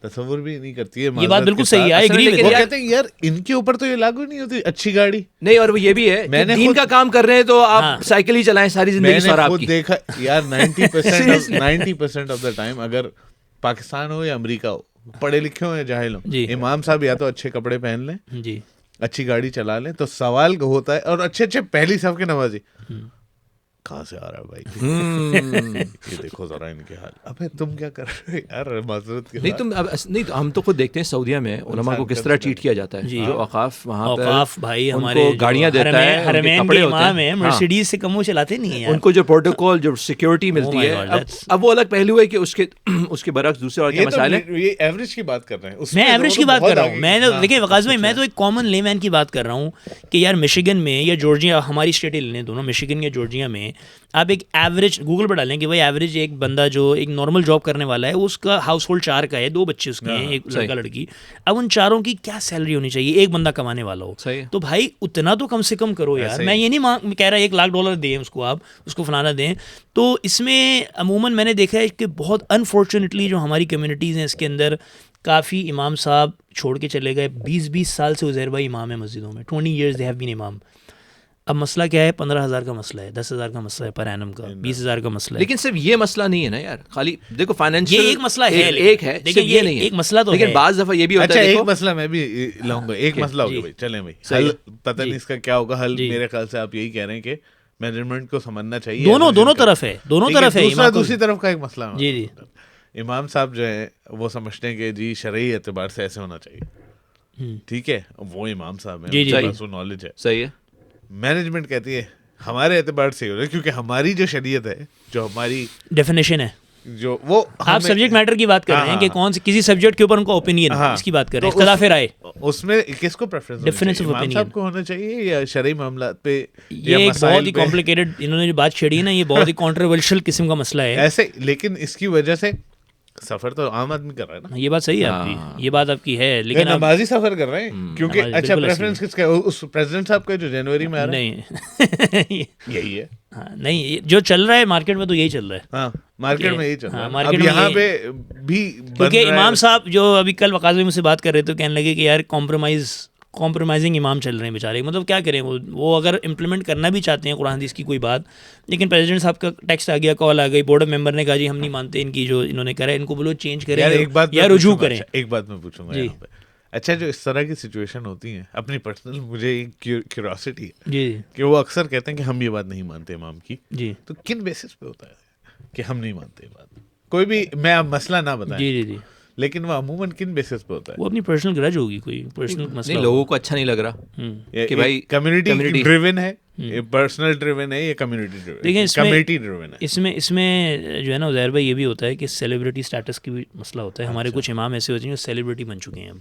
تصور بھی نہیں کرتی ہے. یہ بات بالکل صحیح ہے, وہ کہتے ہیں یار ان کے اوپر تو یہ لاگو نہیں ہوتی اچھی گاڑی نہیں. اور وہ یہ بھی ہے کہ دین کا کام کر رہے ہیں تو آپ سائیکل ہی چلائیں ساری زندگی. میں نے خود دیکھا یار 90% آف دا ٹائم, اگر پاکستان ہو یا امریکہ ہو, پڑھے لکھے ہو یا جاہل ہو, امام صاحب یا تو اچھے کپڑے پہن لیں, جی اچھی گاڑی چلا لیں, تو سوال ہوتا ہے, اور اچھے پہلی صف کے نمازی کہاں سے آ رہا ہے بھائی, یہ دیکھو ذرا ان کے حال, ابے تم کیا کر رہے ہو یار معذرت کے نہیں. نہیں ہم تو خود دیکھتے ہیں سعودیہ میں علماء کو کس طرح ٹریٹ کیا جاتا ہے. جو اوقاف وہاں پر اوقاف بھائی ہمارے گاڑیاں دیتا ہے, حرمین کے امام ہیں, مرسیڈیز سے کم وہ چلاتے نہیں ہیں, ان کو جو پروٹوکول جو سیکورٹی ملتی ہے. اب وہ الگ پہلو ہے کہ اس کے برعکس دوسرے اور کیا مسائل ہیں. یہ ایوریج کی بات کر رہے ہیں, میں ایوریج کی بات کر رہا ہوں. میں دیکھیں وقاص بھائی, میں تو ایک کامن لے مین کی بات کر رہا ہوں کہ یار مشیگن میں یا جارجیا, ہماری اسٹیٹ لیں دونوں, مشیگن یا جارجیا میں آپ ایک ایوریج گوگل پہ ڈالیں کہ بھائی ایوریج ایک بندہ جو ایک نارمل جاب کرنے والا ہے, اس کا ہاؤس ہولڈ 4 کا ہے, 2 بچے اس کے ہیں, ایک لڑکا لڑکی. اب ان چاروں کی کیا سیلری ہونی چاہیے, ایک بندہ کمانے والا ہو, تو بھائی اتنا تو کم سے کم کرو یار. میں یہ نہیں کہہ رہا $1 لاکھ دیں اس کو, آپ اس کو فلانا دیں. تو اس میں عموماً میں نے دیکھا ہے کہ بہت انفارچونیٹلی جو ہماری کمیونٹیز ہیں اس کے اندر کافی امام صاحب چھوڑ کے چلے گئے. 20 سال سے عزیر بھائی امام ہے مسجدوں میں, 20 years they have been امام. اب مسئلہ کیا ہے, 15,000 کا مسئلہ ہے, 10,000 کا مسئلہ ہے پر اینم کا, 20,000 کا مسئلہ ہے. لیکن صرف یہ مسئلہ نہیں ہے نا یار, خالی دیکھو فائنینشیل یہ ایک مسئلہ ہے, ایک ہے, لیکن یہ نہیں ہے, ایک مسئلہ تو ہے. لیکن بعض دفعہ یہ بھی ہوتا ہے. اچھا ایک مسئلہ میں بھی لاؤں گا, ایک مسئلہ ہوگا بھائی, چلیں بھائی حل, پتہ نہیں اس کا کیا ہوگا حل. میرے خیال سے آپ یہی کہہ رہے ہیں کہ مینجمنٹ کو سمجھنا چاہیے, دونوں طرف ہے, دونوں طرف ہے. دوسری طرف کا ایک مسئلہ, جی امام صاحب جو ہیں وہ سمجھتے ہیں کہ جی شرعی اعتبار سے ایسے ہونا چاہیے, ٹھیک ہے, وہ امام صاحب ہیں, نالج ہے, صحیح ہے. مینجمنٹ کہتی ہے ہمارے اعتبار سے ہو رہا ہے, کیونکہ ہماری جو شریعت ہے, جو ہماری ڈیفینیشن ہے, جو وہ آپ سبجیکٹ میٹر کی بات کر رہے ہیں کہ کون سے کسی سبجیکٹ کے اوپر ان کا اوپینین ہے, اس کی بات کر رہے ہیں, اختلاف رائے. اس میں کس کو پریفرنس امام صاحب کو ہونا چاہیے یا شرعی معاملات پہ؟ یہ ایک بہت ہی کمپلیکیٹڈ انہوں نے جو بات چھیڑی ہے نا, یہ بہت ہی کنٹروورشل قسم کا مسئلہ ہے ایسے. لیکن اس کی وجہ سے سفر تو عام آدمی کر رہا ہے نا, یہ بات صحیح ہے آپ کی, یہ بات آپ کی ہے, لیکن نمازی سفر کر رہے ہیں, کیونکہ اچھا پریفرنس کس کا ہے, اس پریزیڈنٹ صاحب کا جو جنوری میں آ رہا ہے, نہیں یہی ہے. نہیں, جو چل رہا ہے مارکیٹ میں تو یہی چل رہا ہے. ہاں مارکیٹ میں یہی چل رہا ہے. اب یہاں پہ بھی کیونکہ امام صاحب جو ابھی کل وقاص بھائی مجھ سے بات کر رہے تھے, کہنے لگے کہ یار کمپرومائز کمپرومائزنگ امام چل رہے ہیں بیچارے. مطلب کیا کریں, وہ اگر امپلیمنٹ کرنا بھی چاہتے ہیں قرآن حدیث کی کوئی بات, لیکن پریزیڈنٹ صاحب کا ٹیکسٹ آ گیا, کال آ گئی, بورڈ آف ممبر نے کہا جی ہم نہیں مانتے ان کی جو انہوں نے کرا ہے, ان کو بولو چینج کریں یا رجوع کریں. ایک بات میں پوچھوں گا یہاں پہ, اچھا جو اس طرح کی سچویشن ہوتی ہیں, اپنی پرسنل مجھے ایک کیوریوسٹی ہے جی کہ وہ اکثر کہتے ہیں کہ ہم یہ بات نہیں مانتے امام کی, جی تو کن بیسس پہ ہوتا ہے کہ ہم نہیں مانتے بات؟ کوئی بھی, میں اب مسئلہ نہ بتائیں, جی جی لیکن وہ عموماً کن بیسس پہ ہوتا ہے؟ وہ اپنی پرسنل گرج ہوگی, کوئی پرسنل مسئلہ نہیں, لوگوں کو اچھا نہیں لگ رہا کہ بھائی کمیونٹی ڈریون ہے, پرسنل ڈریون ہے یا کمیونٹی ڈریون؟ دیکھیں کمیونٹی ڈریون ہے. اس میں جو ہے نا عزیر بھائی, یہ بھی ہوتا ہے کہ سیلیبریٹی اسٹیٹس کی بھی مسئلہ ہوتا ہے. ہمارے کچھ امام ایسے ہوتے ہیں جو سیلیبریٹی بن چکے ہیں,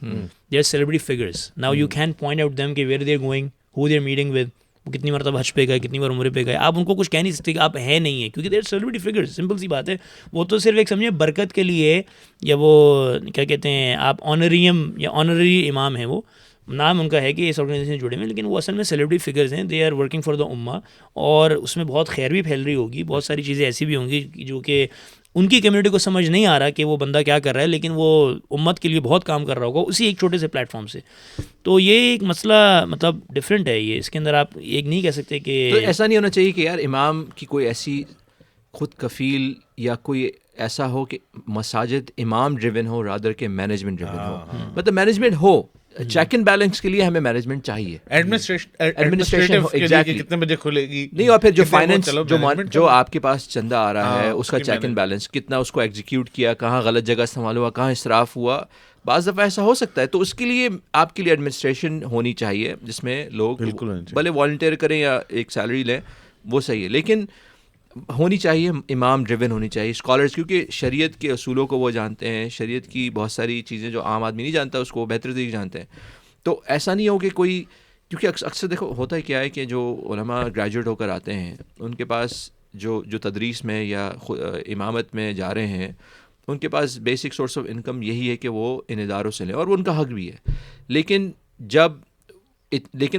they are celebrity figures. Now you can point out them کہ where they are going, who they are meeting with, وہ کتنی مرتبہ حج پہ گئے, کتنی بار عمرے پہ گئے. آپ ان کو کچھ کہہ نہیں سکتے کہ آپ ہیں نہیں ہیں, کیونکہ they are celebrity figures. Simple سی بات ہے. وہ تو صرف ایک سمجھے برکت کے لیے, یا وہ کیا کہتے ہیں آپ آنریم یا آنرری امام ہیں, وہ نام ان کا ہے کہ اس آرگنائزیشن سے جڑے ہوئے, لیکن وہ اصل میں سیلیبریٹی فگرز ہیں. They are working for the امہ, اور اس میں بہت خیر بھی پھیل رہی ہوگی, بہت ساری چیزیں ایسی بھی ہوں گی جو کہ ان کی کمیونٹی کو سمجھ نہیں آ رہا کہ وہ بندہ کیا کر رہا ہے, لیکن وہ امت کے لیے بہت کام کر رہا ہوگا اسی ایک چھوٹے سے پلیٹ فارم سے. تو یہ ایک مسئلہ مطلب ڈفرینٹ ہے. یہ اس کے اندر آپ ایک نہیں کہہ سکتے کہ تو ایسا نہیں ہونا چاہیے کہ یار امام کی کوئی ایسی خود کفیل یا کوئی ایسا ہو کہ مساجد امام ڈریون ہو رادر کے مینجمنٹ ڈریون ہو. مطلب management who, check and balance کے لیے ہمیں مینجمنٹ چاہیے, ایڈمنسٹریشن کتنے بجے کھلے گی نہیں, اور پھر جو فائنینس جو آپ کے پاس چندہ آ رہا ہے اس کا چیک اینڈ بیلنس, کتنا اس کو ایگزیکیوٹ کیا, کہاں غلط جگہ استعمال ہوا, کہاں اسراف ہوا. بعض دفعہ ایسا ہو سکتا ہے, تو اس کے لیے آپ کے لیے ایڈمنسٹریشن ہونی چاہیے جس میں لوگ بھلے والنٹیئر کریں یا ایک سیلری لیں, وہ صحیح ہے, لیکن ہونی چاہیے امام ڈریون ہونی چاہیے. اسکالرس کیونکہ شریعت کے اصولوں کو وہ جانتے ہیں, شریعت کی بہت ساری چیزیں جو عام آدمی نہیں جانتا اس کو وہ بہتر طریقے جانتے ہیں. تو ایسا نہیں ہو کہ کوئی, کیونکہ اکثر دیکھو ہوتا ہے کیا ہے کہ جو علماء گریجویٹ ہو کر آتے ہیں ان کے پاس جو تدریس میں یا امامت میں جا رہے ہیں, ان کے پاس بیسک سورس آف انکم یہی ہے کہ وہ ان اداروں سے لیں, اور وہ ان کا حق بھی ہے. لیکن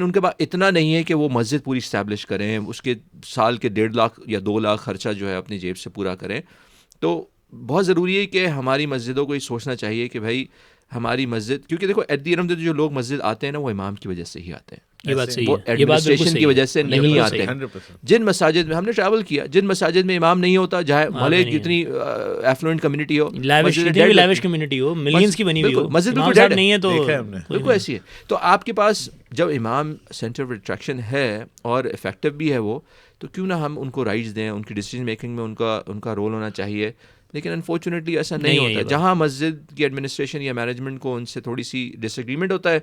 ان کے پاس اتنا نہیں ہے کہ وہ مسجد پوری اسٹیبلش کریں, اس کے سال کے 1.5 لاکھ یا 2 لاکھ خرچہ جو ہے اپنی جیب سے پورا کریں. تو بہت ضروری ہے کہ ہماری مسجدوں کو یہ سوچنا چاہیے کہ بھائی ہماری مسجد, کیونکہ دیکھو at the end of the day جو لوگ مسجد آتے ہیں نا وہ امام کی وجہ سے ہی آتے ہیں, یہ بات صحیح وہ ہے, یہ بات بالکل ایڈمنسٹریشن کی وجہ سے نہیں آتے ہیں. 100%. جن مساجد میں ہم نے ٹریول کیا, جن مساجد میں امام نہیں ہوتا, جہاں بھلے جتنی ایفلوئنٹ کمیونٹی ہو, لیوش کمیونٹی ہو, ملینز کی بنی ہوئی ہو, مسجد امام بالکل صاحب نہیں ہے تو بالکل ایسی ہے. تو آپ کے پاس جب امام سینٹر آف اٹریکشن ہے اور افیکٹو بھی ہے وہ, تو کیوں نہ ہم ان کو رائٹس دیں, ان کی ڈیسیجن میکنگ میں ان کا رول ہونا چاہیے. لیکن انفارچونیٹلی ایسا نہیں ہوتا. جہاں مسجد کی ایڈمنسٹریشن یا مینجمنٹ کو ان سے تھوڑی سی ڈس ایگریمنٹ ہوتا ہے,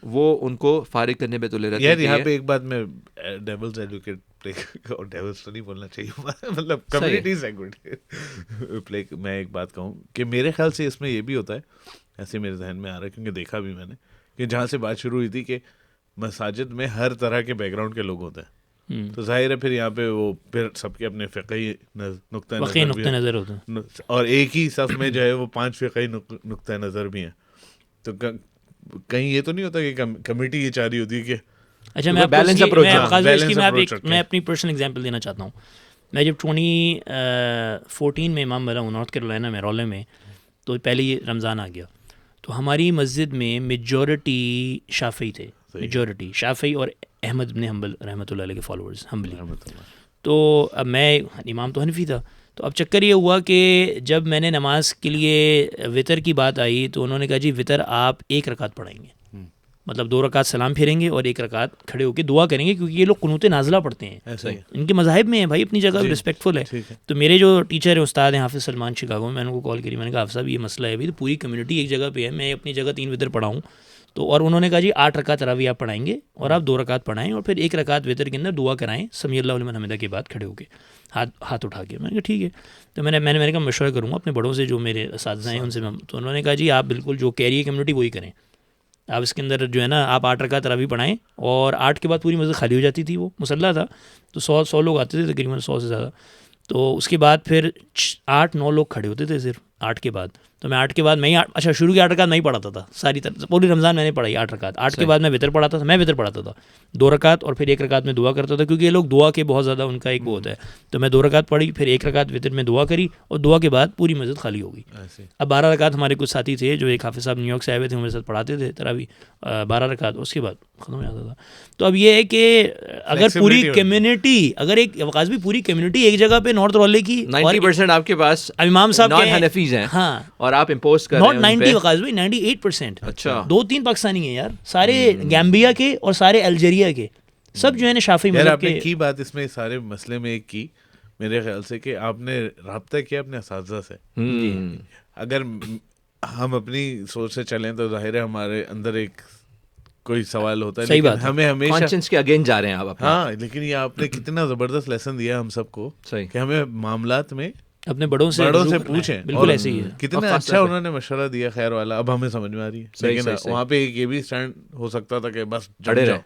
وہ ان کو فارغ کرنے پہ تو لے رہتے ہیں. یار یہاں پہ ایک بات میں ڈیولز ایڈوکیٹ اور ڈیولز تو نہیں بولنا چاہیے, مطلب کمیونٹیز پلے, میں ایک بات کہوں کہ میرے خیال سے اس میں یہ بھی ہوتا ہے, ایسے میرے ذہن میں آ رہا ہے کیونکہ دیکھا بھی میں نے, کہ جہاں سے بات شروع ہوئی تھی کہ مساجد میں ہر طرح کے بیک گراؤنڈ کے لوگ ہوتے ہیں, تو ظاہر ہے پھر یہاں پہ وہ پھر سب کے اپنے فقہی نقطہ نظر ہوتے ہیں, اور ایک ہی صف میں جو ہے وہ 5 فقہی نقطہ نظر بھی ہیں. تو کہیں یہ تو نہیں ہوتا کہ کمیٹی یہ چاہ رہی ہوتی ہے کہ اچھا میں اپنی پرسنل ایگزامپل دینا چاہتا ہوں. میں جب 2014 میں امام بنا ہوں نارتھ کیرولینا میں, رولے میں, تو پہلے رمضان آ گیا, تو ہماری مسجد میں میجورٹی شافعی تھے, میجورٹی شافعی اور احمد بن حنبل رحمۃ اللہ علیہ کے فالوورز حنبلی. تو اب میں امام تو حنفی تھا, تو اب چکر یہ ہوا کہ جب میں نے نماز کے لیے وطر کی بات آئی تو انہوں نے کہا جی وطر آپ 1 رکعت پڑھائیں گے, مطلب 2 رکعت سلام پھیریں گے اور 1 رکعت کھڑے ہو کے دعا کریں گے, کیونکہ یہ لوگ قنوت نازلہ پڑھتے ہیں, ان کے مذاہب میں ہیں بھائی, اپنی جگہ رسپیکٹفل ہے. تو میرے جو ٹیچر ہیں استاد ہیں حافظ سلمان شکاگو میں, نے ان کو کال کری, میں نے کہا حافظ صاحب یہ مسئلہ ہے ابھی, تو پوری کمیونٹی ایک جگہ پہ ہے, میں اپنی جگہ 3 وطر پڑھاؤں, تو اور انہوں نے کہا جی 8 رکعت تراویح آپ پڑھائیں گے اور آپ 2 رکعت پڑھائیں اور پھر 1 رکعت وطر کے اندر دعا کرائیں سمیع اللہ لمن حمدہ کے بعد کھڑے ہو کے ہاتھ اٹھا کے. میں نے کہا ٹھیک ہے. تو میں نے کہا مشورہ کروں گا اپنے بڑوں سے جو میرے اساتذہ ہیں ان سے. تو انہوں نے کہا جی آپ بالکل جو کہہ رہی ہے کمیونٹی وہی کریں, آپ اس کے اندر جو ہے نا آپ 8 رکعت تراویح پڑھائیں, اور 8 کے بعد پوری مسجد خالی ہو جاتی تھی, وہ مصلی تھا تو 100 لوگ آتے تھے تقریباً 100 سے زیادہ. تو اس کے بعد پھر 8-9 لوگ کھڑے ہوتے تھے صرف, 8 کے بعد, تو میں 8 کے بعد میں ہی اچھا شروع کی 8 رکعت میں ہی پڑھاتا تھا ساری پوری رمضان میں نے پڑھائی 8 رکعت. 8 کے بعد میں وطر پڑھاتا تھا, میں وطر پڑھاتا تھا 2 رکعت, اور پھر 1 رکعت میں دعا کرتا تھا, کیونکہ یہ لوگ دعا کے بہت زیادہ ان کا ایک وہ ہوتا ہے. تو میں 2 رکعت پڑھی, پھر 1 رکعت وطر میں دعا کری, اور دعا کے بعد پوری مسجد خالی ہو گئی. اب 12 رکعت ہمارے کچھ ساتھی تھے جو ایک حافظ صاحب نیو یارک سے آئے ہوئے تھے, میرے ساتھ پڑھاتے تھے تراویح 12 رکعت, اس کے بعد ختم ہو جاتا تھا. تو اب یہ ہے کہ اگر پوری کمیونٹی, اگر ایک وقاص بھی پوری کمیونٹی ایک جگہ پہ نارتھ والے کی 90% آپ کے پاس امام صاحب نان حنفیز ہیں, ہاں, اور آپ امپوز کر رہے ہیں 90 وقاص بھی 98%. اچھا 2-3 پاکستانی ہیں یار, سارے گیمبیا کے اور سارے الجیریا کے, سب جو ہے نا شافعی مذہب کے. کی بات اس میں سارے مسئلے میں ایک کی میرے خیال سے کہ آپ نے رابطہ کیا اپنے اساتذہ سے. اگر ہم اپنی سوچ سے چلیں تو ظاہر ہے ہمارے اندر ایک کوئی سوال ہوتا ہے, صحیح بات, ہمیں ہمیشہ کانشنس کے اگین جا رہے ہیں آپ. ہاں, لیکن یہ آپ نے کتنا زبردست لیسن دیا ہم سب کو کہ ہمیں معاملات میں اپنے بڑوں سے پوچھیں. بالکل ایسے ہی ہے, کتنا اچھا انہوں نے مشورہ دیا, خیر والا. اب ہمیں سمجھ میں آ رہی ہے, لیکن وہاں پہ ایک یہ بھی اسٹینڈ ہو سکتا تھا کہ بس جڑے رہے.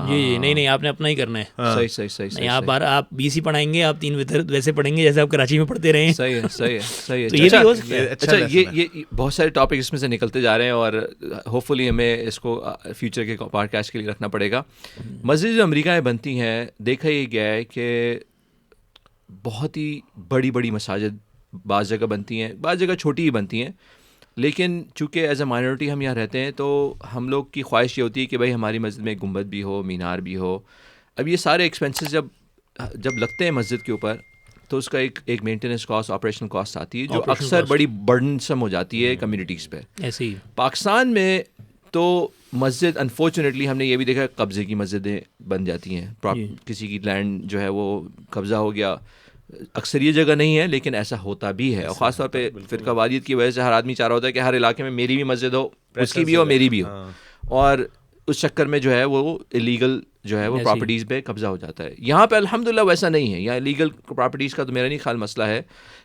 جی نہیں آپ نے اپنا ہی کرنا ہے. صحیح. آپ 20 ہی پڑھائیں گے, آپ 3 وطر ویسے پڑھیں گے جیسے آپ کراچی میں پڑھتے رہے ہیں. صحیح ہے. تو یہ بھی ہو سکتا ہے. اچھا, یہ بہت سارے ٹاپک اس میں سے نکلتے جا رہے ہیں, اور ہوپ فلی ہمیں اس کو فیوچر کے پوڈ کاسٹ کے لیے رکھنا پڑے گا. مسجد جو امریکہ میں بنتی ہیں, دیکھا یہ گیا ہے کہ بہت ہی بڑی بڑی مساجد بعض جگہ بنتی ہیں, بعض جگہ چھوٹی ہی بنتی ہیں, لیکن چونکہ ایز اے مائنورٹی ہم یہاں رہتے ہیں تو ہم لوگ کی خواہش یہ ہوتی ہے کہ بھائی ہماری مسجد میں گنبد بھی ہو, مینار بھی ہو. اب یہ سارے ایکسپینسز جب لگتے ہیں مسجد کے اوپر تو اس کا ایک مینٹیننس کاسٹ, آپریشنل کاسٹ آتی ہے جو اکثر بڑی برڈنسم ہو جاتی ہے کمیونٹیز پہ. ایسے ہی پاکستان میں تو مسجد انفارچونیٹلی ہم نے یہ بھی دیکھا قبضے کی مسجدیں بن جاتی ہیں, کسی کی لینڈ جو ہے وہ قبضہ ہو گیا. اکثر یہ جگہ نہیں ہے لیکن ایسا ہوتا بھی ہے, اور خاص طور پہ فرقہ واریت کی وجہ سے ہر آدمی چاہ رہا ہوتا ہے کہ ہر علاقے میں میری بھی مسجد ہو, اس کی بھی ہو, میری بھی ہو, اور اس چکر میں جو ہے وہ الیگل جو ہے وہ پراپرٹیز پہ قبضہ ہو جاتا ہے. یہاں پہ الحمدللہ ویسا نہیں ہے, یہاں لیگل پراپرٹیز کا تو میرا نہیں خیال مسئلہ ہے,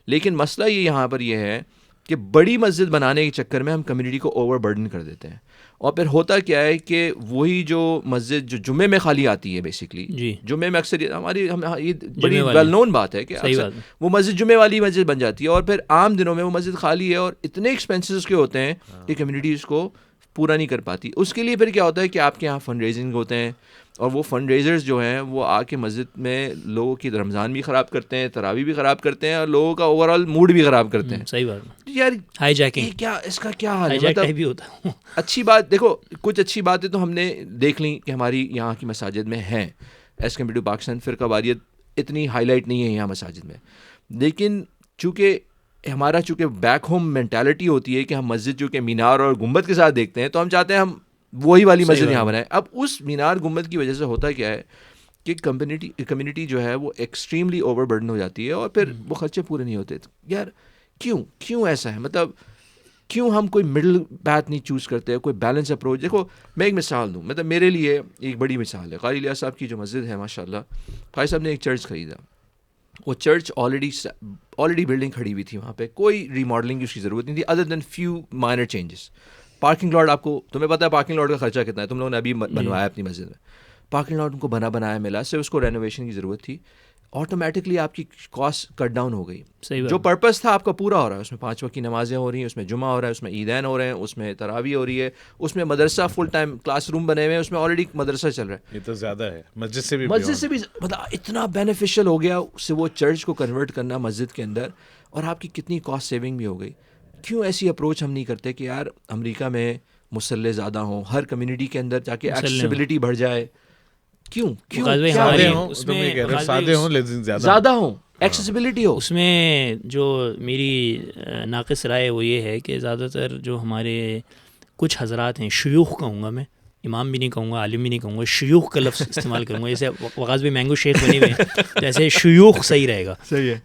لیکن مسئلہ یہ یہاں پر یہ ہے کہ بڑی مسجد بنانے کے چکر میں ہم کمیونٹی کو اوور برڈن کر دیتے ہیں, اور پھر ہوتا کیا ہے کہ وہی جو مسجد جو جمعے میں خالی آتی ہے بیسکلی, جمعے میں اکثر ہماری یہ بڑی ویل نون بات ہے کہ وہ مسجد جمعے والی مسجد بن جاتی ہے, اور پھر عام دنوں میں وہ مسجد خالی ہے اور اتنے ایکسپینسز اس کے ہوتے ہیں کہ کمیونٹی اس کو پورا نہیں کر پاتی. اس کے لیے پھر کیا ہوتا ہے کہ آپ کے یہاں فنڈ ریزنگ ہوتے ہیں, اور وہ فنڈ ریزرز جو ہیں وہ آ کے مسجد میں لوگوں کی رمضان بھی خراب کرتے ہیں, تراویح بھی خراب کرتے ہیں, اور لوگوں کا اوور آل موڈ بھی خراب کرتے ہیں. صحیح بات یار, ہائی جیکنگ کیا اس کا کیا حال ہے؟ مطلب بھی ہوتا ہے. اچھی بات دیکھو, کچھ اچھی باتیں تو ہم نے دیکھ لیں کہ ہماری یہاں کی مساجد میں ہیں ایز کمپیئر ٹو پاکستان. فرقہ واریت اتنی ہائی لائٹ نہیں ہے یہاں مساجد میں, لیکن چونکہ بیک ہوم مینٹالٹی ہوتی ہے کہ ہم مسجد چونکہ مینار اور گنبد کے ساتھ دیکھتے ہیں تو ہم چاہتے ہیں ہم وہی والی مسجد یہاں بنائیں. اب اس مینار گنبد کی وجہ سے ہوتا کیا ہے کہ کمیونٹی جو ہے وہ ایکسٹریملی اوور برڈن ہو جاتی ہے, اور پھر وہ خرچے پورے نہیں ہوتے. یار کیوں ایسا ہے؟ مطلب کیوں ہم کوئی مڈل پاتھ نہیں چوز کرتے, کوئی بیلنس اپروچ؟ دیکھو میں ایک مثال دوں, مطلب میرے لیے ایک بڑی مثال ہے قاری الیاس صاحب کی جو مسجد ہے ماشاء اللہ. قاری صاحب نے ایک چرچ خریدا, وہ چرچ آلریڈی بلڈنگ کھڑی ہوئی تھی وہاں پہ, کوئی ری ماڈلنگ کی اس کی ضرورت نہیں تھی other than few minor changes. Parking lot, آپ کو تمہیں پتہ ہے پارکنگ لاٹ کا خرچہ کتنا ہے, تم لوگوں نے ابھی بنوایا اپنی مسجد میں. پارکنگ لاٹ ان کو بنایا ملا, صرف اس کو رینوویشن کی ضرورت تھی, آٹومیٹکلی آپ کی کاسٹ کٹ ڈاؤن ہو گئی. جو پرپز تھا آپ کا پورا ہو رہا ہے, اس میں 5 وقت کی نمازیں ہو رہی ہیں, اس میں جمعہ ہو رہا ہے, اس میں عیدین ہو رہے ہیں, اس میں تراویح ہو رہی ہے, اس میں مدرسہ فل ٹائم کلاس روم بنے ہوئے ہیں, اس میں آلریڈی مدرسہ چل رہا ہے. یہ تو زیادہ ہے, مسجد سے بھی مطلب اتنا بینیفیشیل ہو گیا اس سے وہ چرچ کو کنورٹ کرنا مسجد کے اندر, اور آپ کی کتنی کاسٹ سیونگ بھی ہو گئی. کیوں ایسی اپروچ ہم نہیں کرتے کہ یار امریکہ میں مصلے زیادہ ہوں, ہر کمیونٹی کے اندر جا کے ایکسیسیبلٹی بڑھ جائے. کیوں سادے ہوں لیکن زیادہ ہوں, ایکسیسیبلٹی ہو. اس میں جو میری ناقص رائے وہ یہ ہے کہ زیادہ تر جو ہمارے کچھ حضرات ہیں, شیوخ کہوں گا میں, امام بھی نہیں کہوں گا, عالم بھی نہیں کہوں گا, شیوخ کا لفظ استعمال کروں گا. جیسے وقاص بھی مینگو شیخ بنے ہوئے ہیں تو ایسے شیوخ صحیح رہے گا.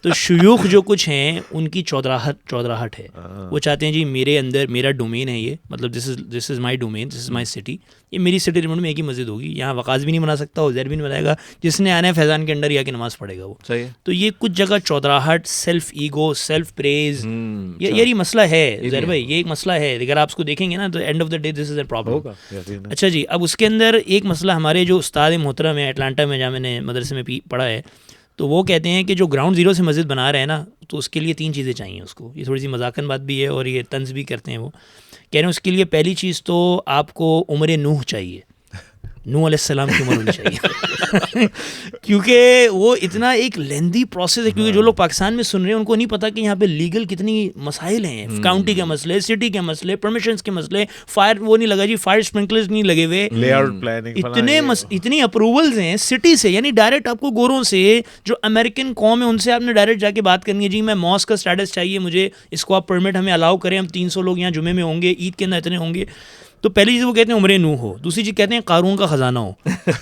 تو شیوخ جو کچھ ہیں ان کی چودراہٹ ہے, وہ چاہتے ہیں جی میرے اندر میرا ڈومین ہے, یہ مطلب دس از مائی domain, this is my city, یہ میری سٹی لیمٹ میں ایک ہی مسجد ہوگی, یہاں وقاص بھی نہیں بنا سکتا, عزیر بھی نہیں بنائے گا, جس نے آنا ہے فیضان کے انڈر یا کہ نماز پڑھے گا وہ. تو یہ کچھ جگہ چودراہٹ, سیلف ایگو, سیلف پریز, یہ مسئلہ ہے عزیر بھائی, یہ ایک مسئلہ ہے. اگر آپ اس کو دیکھیں گے نا تو and of the day this is a problem. اچھا جی, اب اس کے اندر ایک مسئلہ ہمارے جو استاد محترم ہیں اٹلانٹا میں جہاں میں نے مدرسے میں پڑھا ہے, تو وہ کہتے ہیں کہ جو گراؤنڈ زیرو سے مسجد بنا رہے ہیں نا تو اس کے لیے 3 چیزیں چاہیے اس کو. یہ تھوڑی سی مذاقن بات بھی ہے اور یہ طنز بھی کرتے ہیں وہ. کہہ رہے ہیں اس کے لیے پہلی چیز تو آپ کو عمر نوح چاہیے, نوح علیہ السلام کی عمر ہونی چاہیے کیونکہ وہ اتنا ایک لیندی پروسیس ہے. کیونکہ جو لوگ پاکستان میں سن رہے ہیں ان کو نہیں پتا کہ یہاں پہ لیگل کتنی مسائل ہیں, کاؤنٹی کے مسئلے, سٹی کے مسئلے, پرمیشنز کے مسئلے, فائر وہ نہیں لگا جی, فائر اسپرنکلرز نہیں لگے ہوئے, لے آؤٹ پلاننگ, اتنی اپروولز ہیں سٹی سے. یعنی ڈائریکٹ آپ کو گوروں سے جو امریکن قوم ہے ان سے آپ نے ڈائریکٹ جا کے بات کرنی ہے, جی میں ماسک کا اسٹیٹس چاہیے مجھے, اس کو آپ پرمٹ ہمیں الاؤ کریں, ہم 300 لوگ یہاں جمعے میں ہوں گے, عید کے اندر اتنے ہوں گے. تو پہلی چیز وہ کہتے ہیں عمر نوح ہو. دوسری چیز کہتے ہیں قارون کا خزانہ ہو,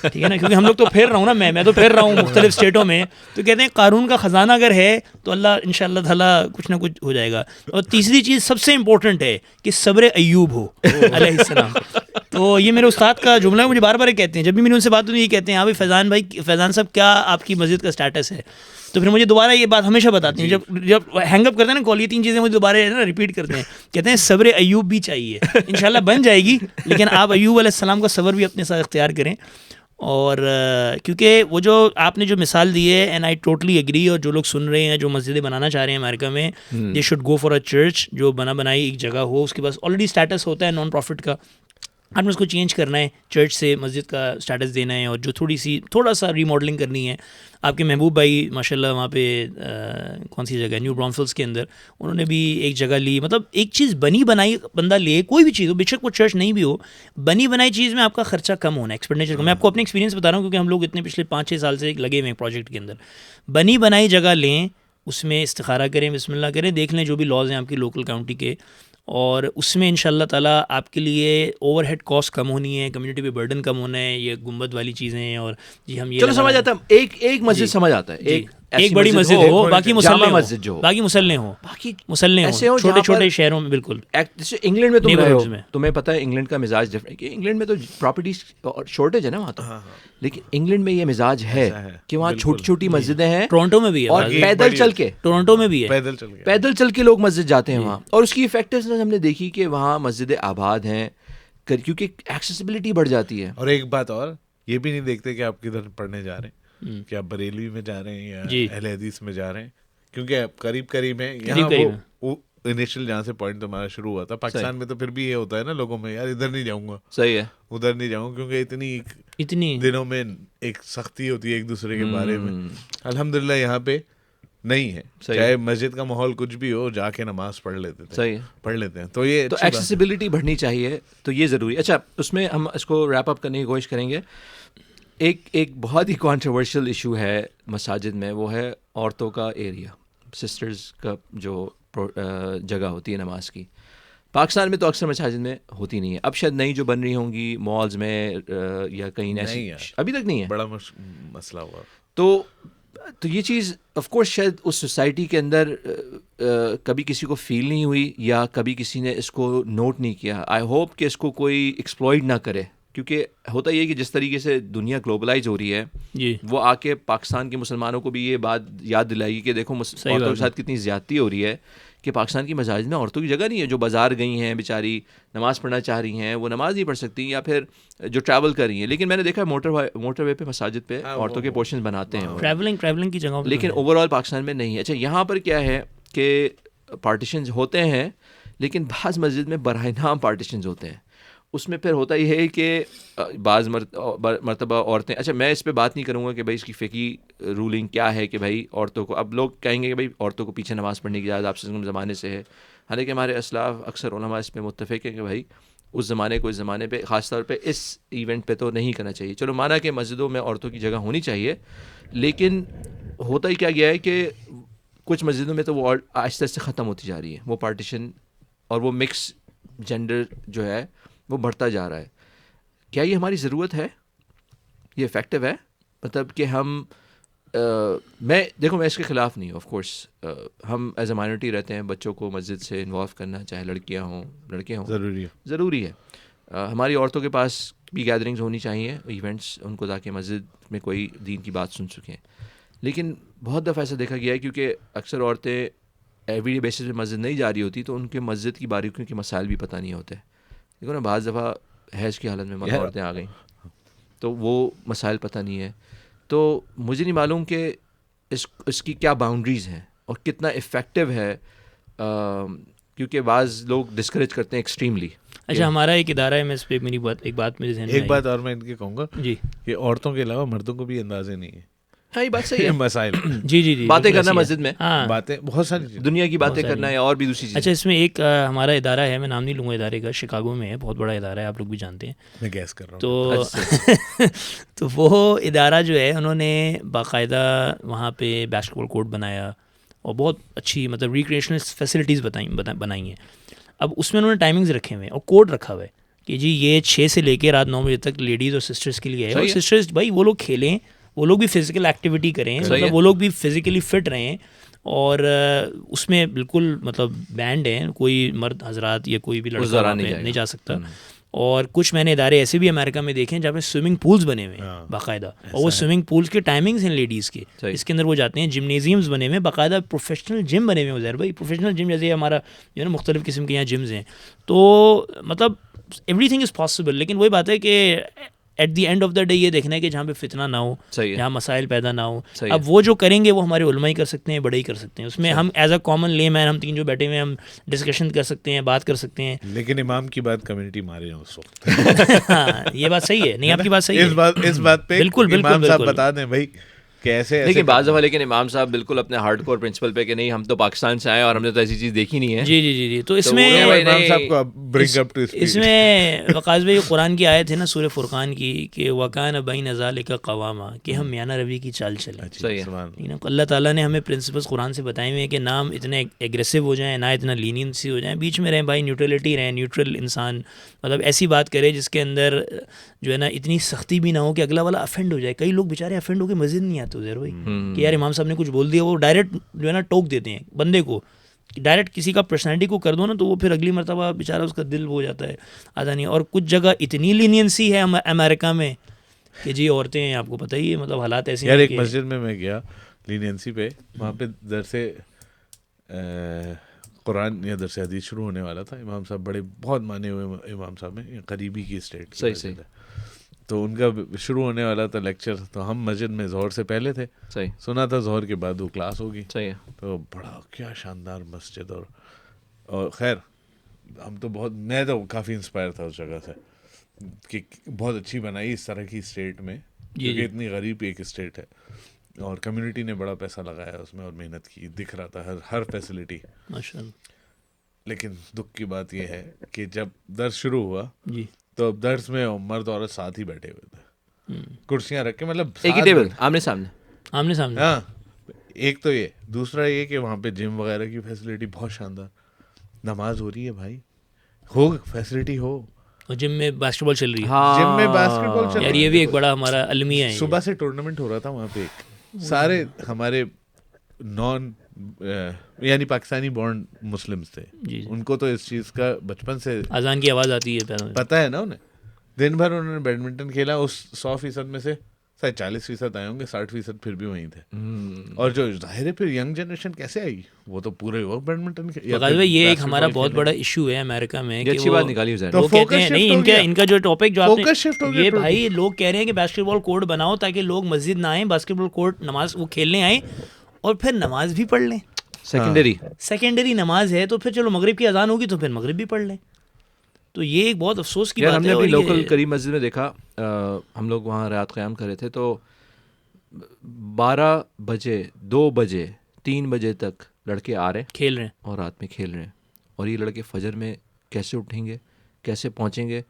ٹھیک ہے نا, کیونکہ ہم لوگ تو پھیر رہا ہوں نا, میں تو پھیر رہا ہوں مختلف اسٹیٹوں میں, تو کہتے ہیں قارون کا خزانہ اگر ہے تو اللہ ان شاء اللہ تعالیٰ کچھ نہ کچھ ہو جائے گا. اور تیسری چیز سب سے امپورٹنٹ ہے کہ صبر ایوب ہو علیہ السلام. تو یہ میرے استاد کا جملہ ہے, مجھے بار بار کہتے ہیں جب بھی میری ان سے بات ہوتی ہے, یہ کہتے ہیں ہاں بھائی فیضان صاحب کیا آپ کی مسجد کا اسٹیٹس ہے. تو پھر مجھے دوبارہ یہ بات ہمیشہ بتاتے ہیں جب ہینگ اپ کرتے ہیں نا کال, یہ 3 چیزیں مجھے دوبارہ ریپیٹ کرتے ہیں, کہتے ہیں صبر ایوب بھی چاہیے, انشاءاللہ بن جائے گی, لیکن آپ ایوب علیہ السلام کا صبر بھی اپنے ساتھ اختیار کریں. اور کیونکہ وہ جو آپ نے جو مثال دی ہے, اینڈ آئی ٹوٹلی ایگری, اور جو لوگ سن رہے ہیں جو مسجدیں بنانا چاہ رہے ہیں امریکہ میں, they should go for a church جو بنائی ایک جگہ ہو, اس کے پاس آلریڈی اسٹیٹس ہوتا ہے نان پروفٹ کا, آپ نے اس کو چینج کرنا ہے, چرچ سے مسجد کا اسٹیٹس دینا ہے, اور جو تھوڑا سا ری ماڈلنگ کرنی ہے. آپ کے محبوب بھائی ماشاء اللہ وہاں پہ کون سی جگہ ہے, نیو برانفیلڈس کے اندر, انہوں نے بھی ایک جگہ لی. مطلب ایک چیز بنی بنائی بندہ لے, کوئی بھی چیز ہو, بے شک وہ چرچ نہیں بھی ہو, بنی بنائی چیز میں آپ کا خرچہ کم ہونا ہے, ایکسپینڈیچر کم. میں آپ کو اپنے ایکسپیرینس بتا رہا ہوں کیونکہ ہم لوگ اتنے پچھلے 5-6 سال سے لگے ہوئے ہیں پروجیکٹ کے اندر. بنی بنائی جگہ لیں, اس میں استخارہ کریں, بسم اللہ کریں, دیکھ لیں جو بھی لاز ہیں آپ کی لوکل کاؤنٹی کے, اور اس میں انشاءاللہ تعالیٰ آپ کے لیے اوور ہیڈ کاسٹ کم ہونی ہے, کمیونٹی پہ برڈن کم ہونا ہے, یہ گنبد والی چیزیں. اور جی ہم یہ چلو سمجھ آتا ہے, ایک مسجد سمجھ آتا ہے, ایک بڑی مسجد ہو, باقی مسلح مسجد جو باقی مسلح ہوں, باقی مسلح ہوں چھوٹے چھوٹے شہروں میں. بالکل انگلینڈ میں تم رہے ہو, تمہیں پتہ ہے انگلینڈ کا مزاج ڈفرنٹ, کہ انگلینڈ میں تو پراپرٹی شارٹیج ہے نا وہاں تو, لیکن انگلینڈ میں یہ مزاج ہے کہ وہاں چھوٹی چھوٹی مسجدیں ہیں. ٹورنٹو میں بھی ہے, اور پیدل چل کے, ٹورنٹو میں بھی ہے, پیدل چل کے لوگ مسجد جاتے ہیں وہاں, اور اس کی افیکٹونیس ہم نے دیکھی کہ وہاں مسجدیں آباد ہیں کیونکہ ایکسیسیبلٹی بڑھ جاتی ہے. اور ایک بات اور, یہ بھی نہیں دیکھتے کہ آپ کدھر پڑھنے جا رہے ہیں, کہ آپ بریلوی میں جا رہے ہیں یا اہل حدیث میں جا رہے ہیں, کیونکہ قریب قریب ہے یہاں. وہ انیشل جہاں سے پوائنٹ تمہارا شروع ہوا تھا پاکستان میں, تو پھر بھی یہ ہوتا ہے نا لوگوں میں, یار ادھر نہیں جاؤں گا, صحیح ہے, ادھر نہیں جاؤں, کیونکہ اتنی دنوں میں ایک سختی ہوتی ہے ایک دوسرے کے بارے میں. الحمدللہ یہاں پہ نہیں ہے, چاہے مسجد کا ماحول کچھ بھی ہو, جا کے نماز پڑھ لیتے تھے, صحیح پڑھ لیتے ہیں. تو یہ ایکسیسیبلٹی بڑھنی چاہیے, تو یہ ضروری. اچھا, اس میں ہم اس کو ریپ اپ کرنے کی کوشش کریں گے. ایک بہت ہی کانٹروورشل ایشو ہے مساجد میں, وہ ہے عورتوں کا ایریا, سسٹرز کا جو جگہ ہوتی ہے نماز کی. پاکستان میں تو اکثر مساجد میں ہوتی نہیں ہے, اب شاید نئی جو بن رہی ہوں گی مالز میں یا کہیں ایسی, ابھی تک نہیں ہے, بڑا مسئلہ ہوا. تو یہ چیز آف کورس شاید اس سوسائٹی کے اندر کبھی کسی کو فیل نہیں ہوئی, یا کبھی کسی نے اس کو نوٹ نہیں کیا. آئی ہوپ کہ اس کو کوئی ایکسپلوئٹ نہ کرے, کیونکہ ہوتا یہ کہ جس طریقے سے دنیا گلوبلائز ہو رہی ہے, وہ آ کے پاکستان کے مسلمانوں کو بھی یہ بات یاد دلائے گی کہ دیکھو عورتوں کے ساتھ کتنی زیادتی ہو رہی ہے, کہ پاکستان کی مساجد میں عورتوں کی جگہ نہیں ہے. جو بازار گئی ہیں بیچاری نماز پڑھنا چاہ رہی ہیں, وہ نماز نہیں پڑھ سکتی, یا پھر جو ٹریول کر رہی ہیں. لیکن میں نے دیکھا موٹر وے پہ مساجد پہ عورتوں کے پورشنز بناتے ہیں, ٹریولنگ کی جگہ, لیکن اوور آل پاکستان میں نہیں ہے. اچھا, یہاں پر کیا ہے کہ پارٹیشنز ہوتے ہیں, لیکن بعض مسجد میں براہ نام پارٹیشنز ہوتے ہیں. اس میں پھر ہوتا یہ ہے کہ بعض مرتبہ عورتیں, اچھا میں اس پہ بات نہیں کروں گا کہ بھائی اس کی فقہی رولنگ کیا ہے کہ بھائی عورتوں کو, اب لوگ کہیں گے کہ بھائی عورتوں کو پیچھے نماز پڑھنے کی اجازت آپ سے زمانے سے ہے, حالانکہ ہمارے اسلاف اکثر علماء اس پہ متفق ہیں کہ بھائی اس زمانے کو اس زمانے پہ, خاص طور پہ اس ایونٹ پہ تو نہیں کرنا چاہیے. چلو مانا کہ مسجدوں میں عورتوں کی جگہ ہونی چاہیے, لیکن ہوتا ہی کیا گیا ہے کہ کچھ مسجدوں میں تو وہ آہستہ آہستہ ختم ہوتی جا رہی ہے, وہ پارٹیشن اور وہ مکس جینڈر جو ہے وہ بڑھتا جا رہا ہے. کیا یہ ہماری ضرورت ہے, یہ افیکٹو ہے؟ مطلب کہ ہم میں اس کے خلاف نہیں ہوں, آف کورس ہم ایز اے مائنورٹی رہتے ہیں, بچوں کو مسجد سے انوالو کرنا, چاہے لڑکیاں ہوں لڑکے ہوں, ضروری ہے. ہماری عورتوں کے پاس بھی گیدرنگز ہونی چاہیے, ایونٹس, ان کو تاکہ مسجد میں کوئی دین کی بات سن سکیں. لیکن بہت دفعہ ایسا دیکھا گیا ہے کیونکہ اکثر عورتیں ایوری ڈے بیسس پہ مسجد نہیں جا رہی ہوتی, تو ان کے مسجد کی باریکیوں کے مسائل بھی پتہ نہیں ہوتے. دیکھو نا, بعض دفعہ حیض کی حالت میں عورتیں آ گئیں, تو وہ مسائل پتہ نہیں ہے. تو مجھے نہیں معلوم کہ اس کی کیا باؤنڈریز ہیں اور کتنا افیکٹو ہے، کیونکہ بعض لوگ ڈسکریج کرتے ہیں ایکسٹریملی. اچھا ہمارا ایک ادارہ ہے، میں اس پہ میری بات میرے ذہن میں ایک بات اور میں ان کے کہوں گا جی کہ عورتوں کے علاوہ مردوں کو بھی اندازے نہیں ہے ہاں یہ بات صحیح ہے. مسائل جی باتیں کرنا مسجد میں، ہاں باتیں بہت ساری چیزیں. دنیا کی باتیں کرنا ہے اور بھی دوسری چیزیں. اچھا اس میں ایک ہمارا ادارہ ہے، میں نام نہیں لوں گا ادارے کا، شکاگو میں ہے، بہت بڑا ادارہ ہے، آپ لوگ بھی جانتے ہیں. میں گیس کر رہا ہوں. تو تو وہ ادارہ جو ہے انہوں نے باقاعدہ وہاں پہ بیسکٹ بال کورٹ بنایا اور بہت اچھی مطلب ریکریشنل فیسلٹیز بنائی ہیں. اب اس میں انہوں نے ٹائمنگز رکھے ہوئے ہیں اور کوڈ رکھا ہوا ہے کہ جی یہ 6 سے لے کے رات 9 بجے تک لیڈیز اور سسٹرز کے لیے ہے. اور سسٹرز بھائی وہ لوگ کھیلیں، وہ لوگ بھی فزیکل ایکٹیویٹی کریں، مطلب وہ لوگ بھی فزیکلی فٹ رہیں. اور اس میں بالکل مطلب بینڈ ہیں، کوئی مرد حضرات یا کوئی بھی لڑکا نہیں جا سکتا. اور کچھ میں نے ادارے ایسے بھی امریکہ میں دیکھے ہیں جہاں پہ سوئمنگ پولز بنے ہوئے ہیں باقاعدہ، اور وہ سوئمنگ پولز کے ٹائمنگز ہیں لیڈیز کے، اس کے اندر وہ جاتے ہیں. جمنیزیمز بنے ہوئے ہیں باقاعدہ، پروفیشنل جم بنے ہوئے ہیں. زہر بھائی پروفیشنل جم جیسے ہمارا جو ہے نا مختلف قسم کے یہاں جمز ہیں. تو مطلب ایوری تھنگ از پاسبل. لیکن وہی بات ہے کہ at the end of the day یہ دیکھنا ہے کہ جہاں پہ فتنہ نہ ہو، جہاں مسائل پیدا نہ ہو. اب وہ جو کریں گے وہ ہمارے علماء ہی کر سکتے ہیں، بڑے ہی کر سکتے ہیں. اس میں ہم ایز اے کامن لے مین، ہم 3 جو بیٹھے ہوئے ہیں، ہم ڈسکشن کر سکتے ہیں، بات کر سکتے ہیں. لیکن امام کی بات کمیونٹی مارے ہیں اس وقت. ہاں یہ بات صحیح ہے. نہیں آپ کی بات صحیح ہے، اس بات پہ بالکل امام صاحب بتا دیں بھائی کیسے. لیکن بعض دفعہ لیکن امام صاحب بالکل اپنے ہارڈ کور پرنسپل پہ کہ نہیں ہم تو پاکستان سے آئے اور ہم نے تو ایسی چیز دیکھی نہیں ہے. جی جی جی جی. تو اس میں امام صاحب کو برنگ اپ ٹو اسپیڈ. اس میں وقاص بھائی قرآن کی آیت ہے نا سورہ فرقان کی کہ وَكَانَ بَيْنَ ذَلِكَ قَوَامًا، کہ ہم میانہ روی کی چال چلیں. صحیح ہے. اللہ تعالیٰ نے ہمیں پرنسپلس قرآن سے بتائے ہوئے ہیں کہ نہ ہم اتنے ایگریسو ہو جائیں، نہ اتنا لینینسی ہو جائیں، بیچ میں رہیں بھائی، نیوٹرلٹی رہیں. نیوٹرل انسان مطلب ایسی بات کرے جس کے اندر جو ہے نا اتنی سختی بھی نہ ہو کہ اگلا والا افینڈ ہو جائے. کئی لوگ بیچارے افینڈ ہو کے مسجد نہیں آتے زہر بھائی کہ یار امام صاحب نے کچھ بول دیا، وہ ڈائریکٹ جو ہے نا ٹوک دیتے ہیں بندے کو. ڈائریکٹ کسی کا پرسنالٹی کو کر دو نا تو وہ پھر اگلی مرتبہ بیچارہ اس کا دل ہو جاتا ہے آدھا نہیں. اور کچھ جگہ اتنی لینینسی ہے امریکہ میں کہ جی عورتیں ہیں، آپ کو پتہ ہی ہے مطلب حالات ایسے ہیں. یار ایک مسجد میں گیا لینینسی پہ، وہاں پہ درس قرآن یا درس حدیث شروع ہونے والا تھا. امام صاحب بڑے بہت مانے ہوئے امام صاحب ہیں، قریبی کی اسٹیٹ. صحیح. تو ان کا شروع ہونے والا تھا لیکچر، تو ہم مسجد میں ظہر سے پہلے تھے. صحیح. سنا تھا ظہر کے بعد وہ کلاس ہوگی. صحیح. تو بڑا کیا شاندار مسجد. اور خیر ہم تو بہت، میں تو کافی انسپائر تھا اس جگہ سے کہ بہت اچھی بنائی اس طرح کی اسٹیٹ میں، کیونکہ اتنی غریب ایک اسٹیٹ ہے اور کمیونٹی نے بڑا پیسہ لگایا اس میں اور محنت کی، دکھ رہا تھا ہر فیسلٹی ماشاءاللہ. لیکن دکھ کی بات یہ ہے کہ جب درس شروع ہوا جی تو اب درس میں مرد عورت ساتھ ہی بیٹھے ہوئے تھے، کرسیاں رکھ کے، مطلب ایک ہی ٹیبل آمنے سامنے. ہاں ایک تو یہ، دوسرا یہ کہ وہاں پہ جم وغیرہ کی فیسلٹی بہت شاندار. نماز ہو رہی ہے بھائی، ہو فیسلٹی ہو، اور جم میں باسکٹ بال چل رہی ہے. جم میں باسکٹ بال چل رہی ہے. یار یہ بھی ایک بڑا ہمارا المیہ ہے. صبح سے ٹورنامنٹ ہو رہا تھا وہاں پہ. سارے ہمارے نان یعنی پاکستانی بورن مسلمس تھے، ان کو تو اس چیز کا بچپن سے اذان کی آواز آتی ہے، پتہ ہے نا انہیں. دن بھر انہوں نے بیڈمنٹن کھیلا، اس 100% میں سے 40% آئے ہوں گے، 60% پھر بھی وہیں تھے. اور جو ظاہر ہے پھر ینگ جنریشن کیسے آئی، وہ تو پورے وقت بیڈمنٹن یہ ایک ہمارا بہت بڑا ایشو ہے امریکہ میں. اچھی بات نکالی وہ کہتے ہیں نہیں، ان کا جو ٹاپک جو آپ نے یہ بھائی لوگ کہہ رہے ہیں کہ باسکٹ بال کورٹ بناؤ تاکہ لوگ مسجد نہ آئیں، باسکٹ بال کورٹ نماز وہ کھیلنے آئیں اور پھر نماز بھی پڑھ لیں. سیکنڈری نماز ہے تو پھر چلو مغرب کی اذان ہوگی تو پھر مغرب بھی پڑھ لیں. تو یہ ایک بہت افسوس کی بات ہے. ہم نے اپنی لوکل قریب مسجد میں دیکھا، ہم لوگ وہاں رات قیام کر رہے تھے تو 12 بجے 2 بجے 3 بجے تک لڑکے آ رہے ہیں، کھیل رہے ہیں اور رات میں کھیل رہے ہیں. اور یہ لڑکے فجر میں کیسے اٹھیں گے، کیسے پہنچیں گے.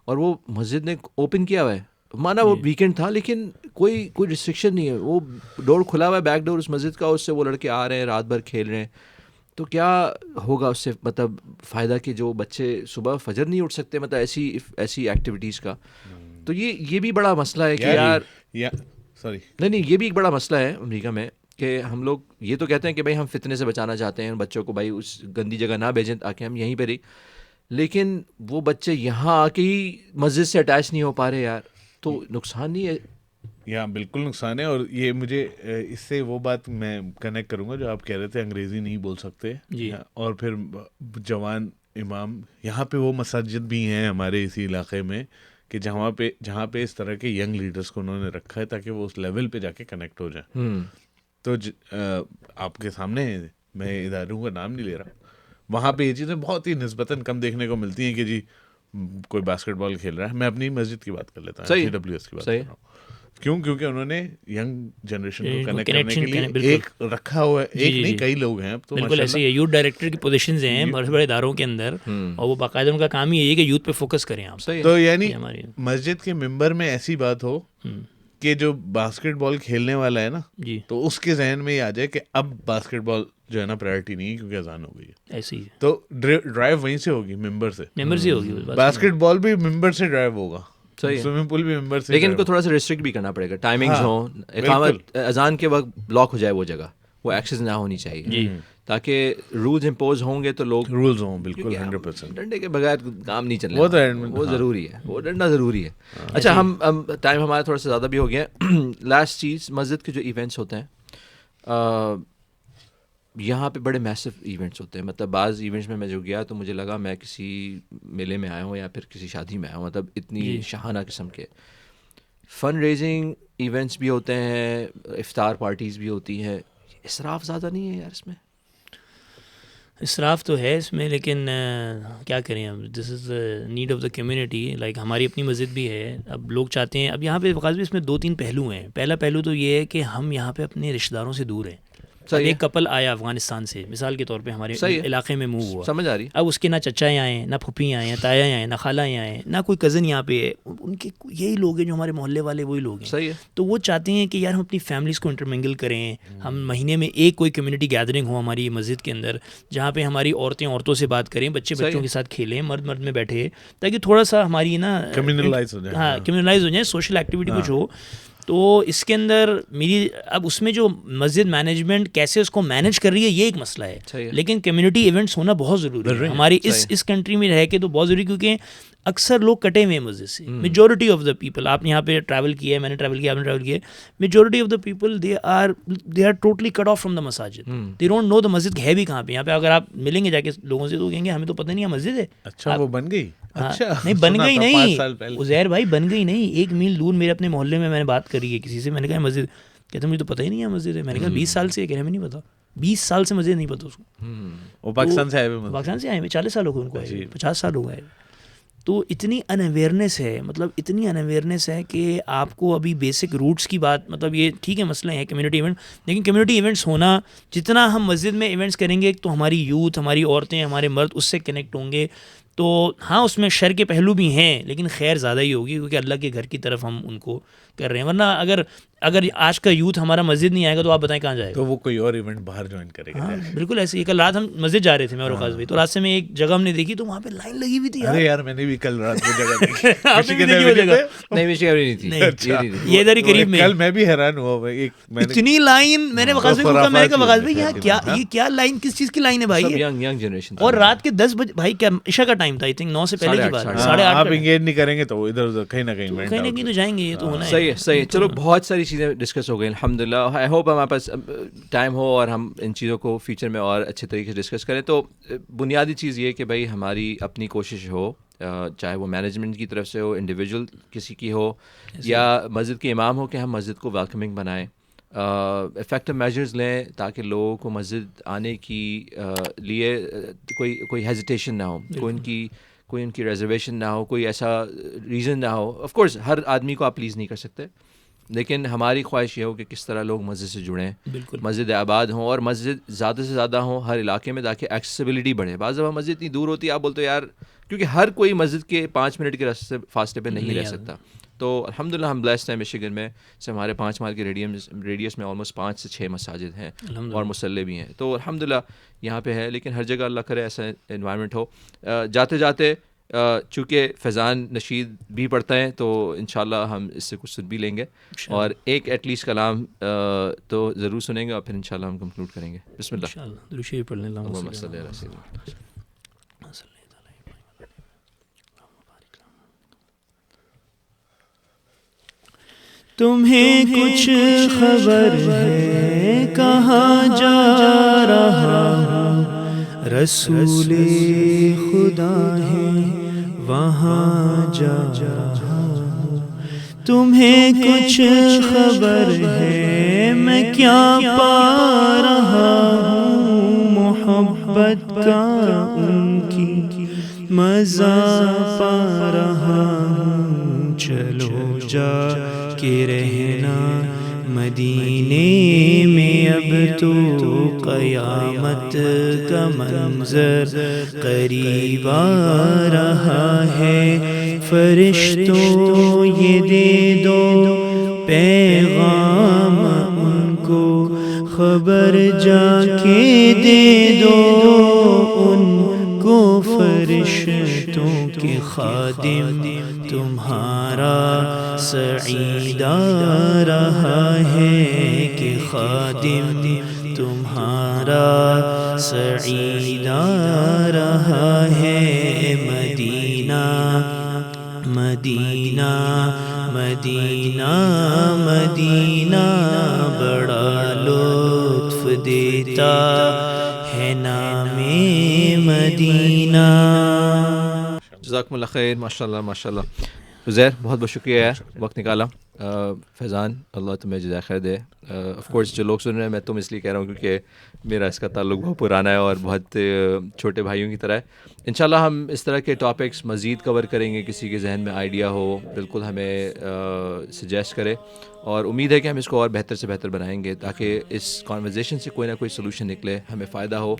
اور وہ مسجد نے اوپن کیا ہوا ہے، مانا وہ ویکینڈ تھا لیکن کوئی ریسٹرکشن نہیں ہے، وہ ڈور کھلا ہوا ہے، بیک ڈور اس مسجد کا، اس سے وہ لڑکے آ رہے ہیں، رات بھر کھیل رہے ہیں. تو کیا ہوگا اس سے مطلب فائدہ کہ جو بچے صبح فجر نہیں اٹھ سکتے مطلب ایسی ایکٹیویٹیز کا. تو یہ بھی بڑا مسئلہ ہے کہ یار نہیں یہ بھی ایک بڑا مسئلہ ہے امریکہ میں کہ ہم لوگ یہ تو کہتے ہیں کہ بھائی ہم فتنے سے بچانا چاہتے ہیں بچوں کو، بھائی اس گندی جگہ نہ بھیجیں تاکہ ہم یہیں پہ رہی، لیکن وہ بچے یہاں آ کے ہی مسجد سے اٹیچ نہیں ہو پا رہے یار. تو نقصان نہیں ہے؟ یہاں بالکل نقصان ہے. اور یہ مجھے اس سے وہ بات میں کنیکٹ کروں گا جو آپ کہہ رہے تھے انگریزی نہیں بول سکتے. اور پھر جوان امام، یہاں پہ وہ مساجد بھی ہیں ہمارے اسی علاقے میں کہ جہاں پہ اس طرح کے ینگ لیڈرس کو انہوں نے رکھا ہے تاکہ وہ اس لیول پہ جا کے کنیکٹ ہو جائیں. تو آپ کے سامنے میں اداروں کا نام نہیں لے رہا, وہاں پہ یہ چیزیں بہت ہی نسبتاً کم دیکھنے کو ملتی ہیں کہ جی کوئی باسکٹ بال کھیل رہا ہے. میں اپنی مسجد کی بات کر لیتا ہوں, CWS کی بات کر رہا ہوں. کیوں؟ کیونکہ انہوں نے ینگ جنریشن کو کنیکٹ کرنے کے لیے ایک رکھا ہوا ہے, ایک نہیں کئی لوگ ہیں اب تو بالکل ایسے ہی ہے. یوتھ ڈائریکٹر کی پوزیشنز ہیں بڑے بڑے اداروں کے اندر, اور وہ باقاعدہ ان کا کام ہی ہے کہ یوتھ پہ فوکس کریں آپ. تو یعنی مسجد کے ممبر میں ایسی بات ہو کہ جو باسکٹ بال کھیلنے والا ہے نا, تو اس کے ذہن میں یہ آ جائے کہ اب باسکٹ بال جو ہے نا پرائرٹی نہیں ہے کیونکہ اذان ہو گئی ہے. ایسے ہی تو ڈرائیو وہیں سے ہوگی, ممبر سے ہوگی. باسکٹ بال بھی ممبر سے ڈرائیو ہوگا, سوئمنگ پول بھی ممبر سے. لیکن ان کو تھوڑا سا ریسٹرکٹ بھی کرنا پڑے گا, ٹائمنگز ہوں, اقامت اذان کے وقت بلاک ہو جائے وہ جگہ, وہ ایکسیس نہ ہونی چاہیے, تاکہ رولز امپوز ہوں گے تو لوگ رولز ہوں. بالکل 100%. ڈنڈے کے بغیر کام نہیں چلنے والا, وہ ضروری ہے, وہ ڈنڈا ضروری ہے. اچھا, ہم ٹائم ہمارا تھوڑا سا زیادہ بھی ہو گیا. لاسٹ چیز, مسجد کے جو ایونٹس ہوتے ہیں یہاں پہ بڑے میسو ایونٹس ہوتے ہیں. مطلب بعض ایونٹس میں جو گیا تو مجھے لگا میں کسی میلے میں آیا ہوں یا پھر کسی شادی میں آیا ہوں. مطلب اتنی شاہانہ قسم کے فن ریزنگ ایونٹس بھی ہوتے ہیں, افطار پارٹیز بھی ہوتی ہیں. اسراف زیادہ نہیں ہے یار اس میں؟ اسراف تو ہے اس میں, لیکن کیا کریں ہم, this is need of the community. Like ہماری اپنی مسجد بھی ہے, اب لوگ چاہتے ہیں, اب یہاں پہ بھی اس میں 2-3 پہلو ہیں. پہلا پہلو تو یہ ہے کہ ہم یہاں پہ اپنے رشتہ داروں سے دور ہیں. ایک کپل آیا افغانستان سے مثال کے طور پہ ہمارے علاقے میں موو ہوا, سمجھ آ رہی, اب اس کے نہ چچا آئے ہیں, نہ پھپھی آئے ہیں, تایا آئے ہیں, نہ خالہ آئے ہیں, نہ کوئی کزن یہاں پہ ہے. ان کے یہی لوگ ہیں جو ہمارے محلے والے وہی لوگ ہیں. صحیح ہے. تو وہ چاہتے ہیں کہ یار ہم اپنی فیملیز کو انٹرمنگل کریں, ہم مہینے میں ایک کوئی کمیونٹی گیدرنگ ہو ہماری مسجد کے اندر, جہاں پہ ہماری عورتیں عورتوں سے بات کریں, بچے بچوں کے ساتھ کھیلیں, مرد مرد میں بیٹھے, تاکہ تھوڑا سا ہماری نا کمیونلائز ہو جائے. ہاں, کمیونلائز ہو جائیں, سوشل ایکٹیویٹی کچھ ہو. تو اس کے اندر میری اب اس میں جو مسجد مینجمنٹ کیسے اس کو مینیج کر رہی ہے یہ ایک مسئلہ ہے, لیکن کمیونٹی ایونٹس ہونا بہت ضروری ہے ہماری اس کنٹری میں رہ کے, تو بہت ضروری, کیونکہ اکثر لوگ کٹے ہوئے ہیں مسجد سے. میجورٹی آف دا پیپل, آپ نے یہاں پہ ٹریول کیا ہے, میں نے ٹریول کیا, آپ نے ٹریول کیا ہے, majority of the people they are totally cut off from the مساجد. دے ڈونٹ نو دا مسجد ہے بھی کہاں پہ. یہاں پہ اگر آپ ملیں گے جا کے لوگوں سے تو کہیں گے ہمیں تو پتہ نہیں ہے مسجد ہے. اچھا, وہ بن گئی؟ نہیں بن گئی نہیں عزیر بھائی, بن گئی نہیں. 1 میل دور میرے اپنے محلے میں نے بات کری ہے کسی سے, میں نے کہا مسجد, کہتے مجھے تو پتہ ہی نہیں ہے مسجد ہے. میں نے کہا 20 سال سے, کہ ہمیں نہیں پتا, 20 سال سے مسجد نہیں پتا اس کو. وہ پاکستان سے آئے ہوئے, پاکستان سے آئے ہوئے 40 سال ہو گئے ان کو آئے, 50 سال ہو گئے. تو اتنی ان اویئرنیس ہے, مطلب اتنی ان اویئرنیس ہے کہ آپ کو ابھی بیسک روٹس کی بات, مطلب یہ ٹھیک ہے مسئلہ ہے کمیونٹی ایونٹ, لیکن کمیونٹی ایونٹس ہونا, جتنا ہم مسجد میں ایونٹس کریں گے تو ہماری یوتھ, ہماری عورتیں, ہمارے مرد اس سے کنیکٹ ہوں گے. تو ہاں اس میں شر کے پہلو بھی ہیں, لیکن خیر زیادہ ہی ہوگی, کیونکہ اللہ کے گھر کی طرف ہم ان کو کر رہے ہیں. ورنہ اگر آج کا یوتھ ہمارا مسجد نہیں آئے گا تو آپ بتائیں کہاں جائے گا؟ تو وہ کوئی اور ایونٹ باہر جوائن کرے گا. ہاں بالکل ایسے ہی. کل رات ہم مسجد جا رہے تھے میں اور وقاص بھائی, تو راستے میں ایک جگہ ہم نے دیکھی تو وہاں پہ لائن لگی ہوئی تھی. ارے یار میں نے بھی کل رات وہ جگہ دیکھی. یہ ادھر ہی قریب میں. کل میں بھی حیران ہوا بھائی, اتنی لائن. میں نے وقاص بھائی کو کہا, میں نے کہا وقاص بھائی یہ کیا لائن, کس چیز کی لائن ہے بھائی؟ Young generation. اور رات کے 10 بجے بھائی, کیا عشاء کا ٹائم تھا, آئی تھنک 9 سے پہلے کی بات, 8:30. آپ انگیج نہیں کریں گے تو ادھر ادھر کہیں نہ کہیں تو جائیں گے, یہ تو ہونا ہے. صحیح ہے. چلو بہت ساری چیزیں ڈسکس ہو گئی الحمدللہ. آئی ہوپ ہمارے پاس ٹائم ہو اور ہم ان چیزوں کو فیوچر میں اور اچھے طریقے سے ڈسکس کریں. تو بنیادی چیز یہ کہ بھائی ہماری اپنی کوشش ہو, چاہے وہ مینجمنٹ کی طرف سے ہو, انڈیویجول کسی کی ہو, یا مسجد کے امام ہو, کہ ہم مسجد کو ویلکمنگ بنائیں, افیکٹو میجرز لیں تاکہ لوگوں کو مسجد آنے کی لیے کوئی ہیزیٹیشن نہ ہو, کوئی ان کی ریزرویشن نہ ہو, کوئی ایسا ریزن نہ ہو. آف کورس ہر آدمی کو آپ پلیز نہیں کر سکتے, لیکن ہماری خواہش یہ ہو کہ کس طرح لوگ مسجد سے جڑیں, مسجد آباد ہوں, اور مسجد زیادہ سے زیادہ ہوں ہر علاقے میں, تاکہ ایکسیسیبلٹی بڑھے. بعض دفعہ مسجد اتنی دور ہوتی ہے, آپ بولتے ہو یار, کیونکہ ہر کوئی مسجد کے 5 منٹ کے فاصلے پہ نہیں رہ سکتا. تو الحمدللہ ہم بلیسڈ ہیں مشیگن میں سے, ہمارے 5 مائل کے ریڈیس میں آلموسٹ 5 سے 6 مساجد ہیں اور مصلی بھی ہیں. تو الحمدللہ یہاں پہ ہے, لیکن ہر جگہ اللہ کرے ایسا انوائرمنٹ ہو. جاتے جاتے چونکہ فیضان نشید بھی پڑھتا ہے تو انشاءاللہ ہم اس سے کچھ سن بھی لیں گے, اور ایک ایٹ لیسٹ کلام تو ضرور سنیں گے, اور پھر انشاءاللہ ہم کنکلوڈ کریں گے. بسم اللہ. درود پڑھ لیں. اللہم صلی علی سیدنا. تمہیں کچھ خبر ہے کہاں جا رہا ہوں, رسول خدا ہے وہاں جا رہا ہوں. تمہیں کچھ خبر ہے میں کیا پا رہا ہوں محبت کا ان کی مزہ پا رہا ہوں. چلو جا کے رہنا مدینے میں اب تو قیامت کا منظر قریب آ رہا ہے. فرشتوں یہ دے دو پیغام ان کو خبر جا کے دے دو ان کو. فرشتوں کے خادم تمہارا سعید آ رہا ہے کہ خادم تمہارا سعید آ رہا ہے. مدینہ مدینہ مدینہ مدینہ بڑا لطف دیتا ہے نام مدینہ. جزاکم اللہ خیر. ماشاء اللہ ماشاء اللہ. زیر بہت بہت شکریہ ہے وقت نکالا. فیضان اللہ تمہیں جزائے خیر دے. آف کورس جو لوگ سن رہے ہیں میں تم اس لیے کہہ رہا ہوں کیونکہ میرا اس کا تعلق بہت پرانا ہے اور بہت چھوٹے بھائیوں کی طرح ہے. انشاءاللہ ہم اس طرح کے ٹاپکس مزید کور کریں گے. کسی کے ذہن میں آئیڈیا ہو بالکل ہمیں سجیسٹ کرے اور امید ہے کہ ہم اس کو اور بہتر سے بہتر بنائیں گے تاکہ اس کانورزیشن سے کوئی نہ کوئی سلوشن نکلے, ہمیں فائدہ ہو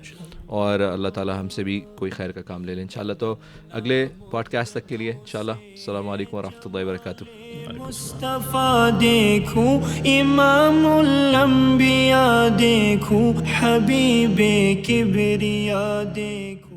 اور اللہ تعالی ہم سے بھی کوئی خیر کا کام لے لیں انشاءاللہ. تو اگلے پوڈ کاسٹ تک کے لیے انشاءاللہ السلام علیکم ورحمۃ اللہ وبرکاتہ. مصطفیٰ دیکھوں امام الانبیاء دیکھوں حبیب کبریا دیکھوں.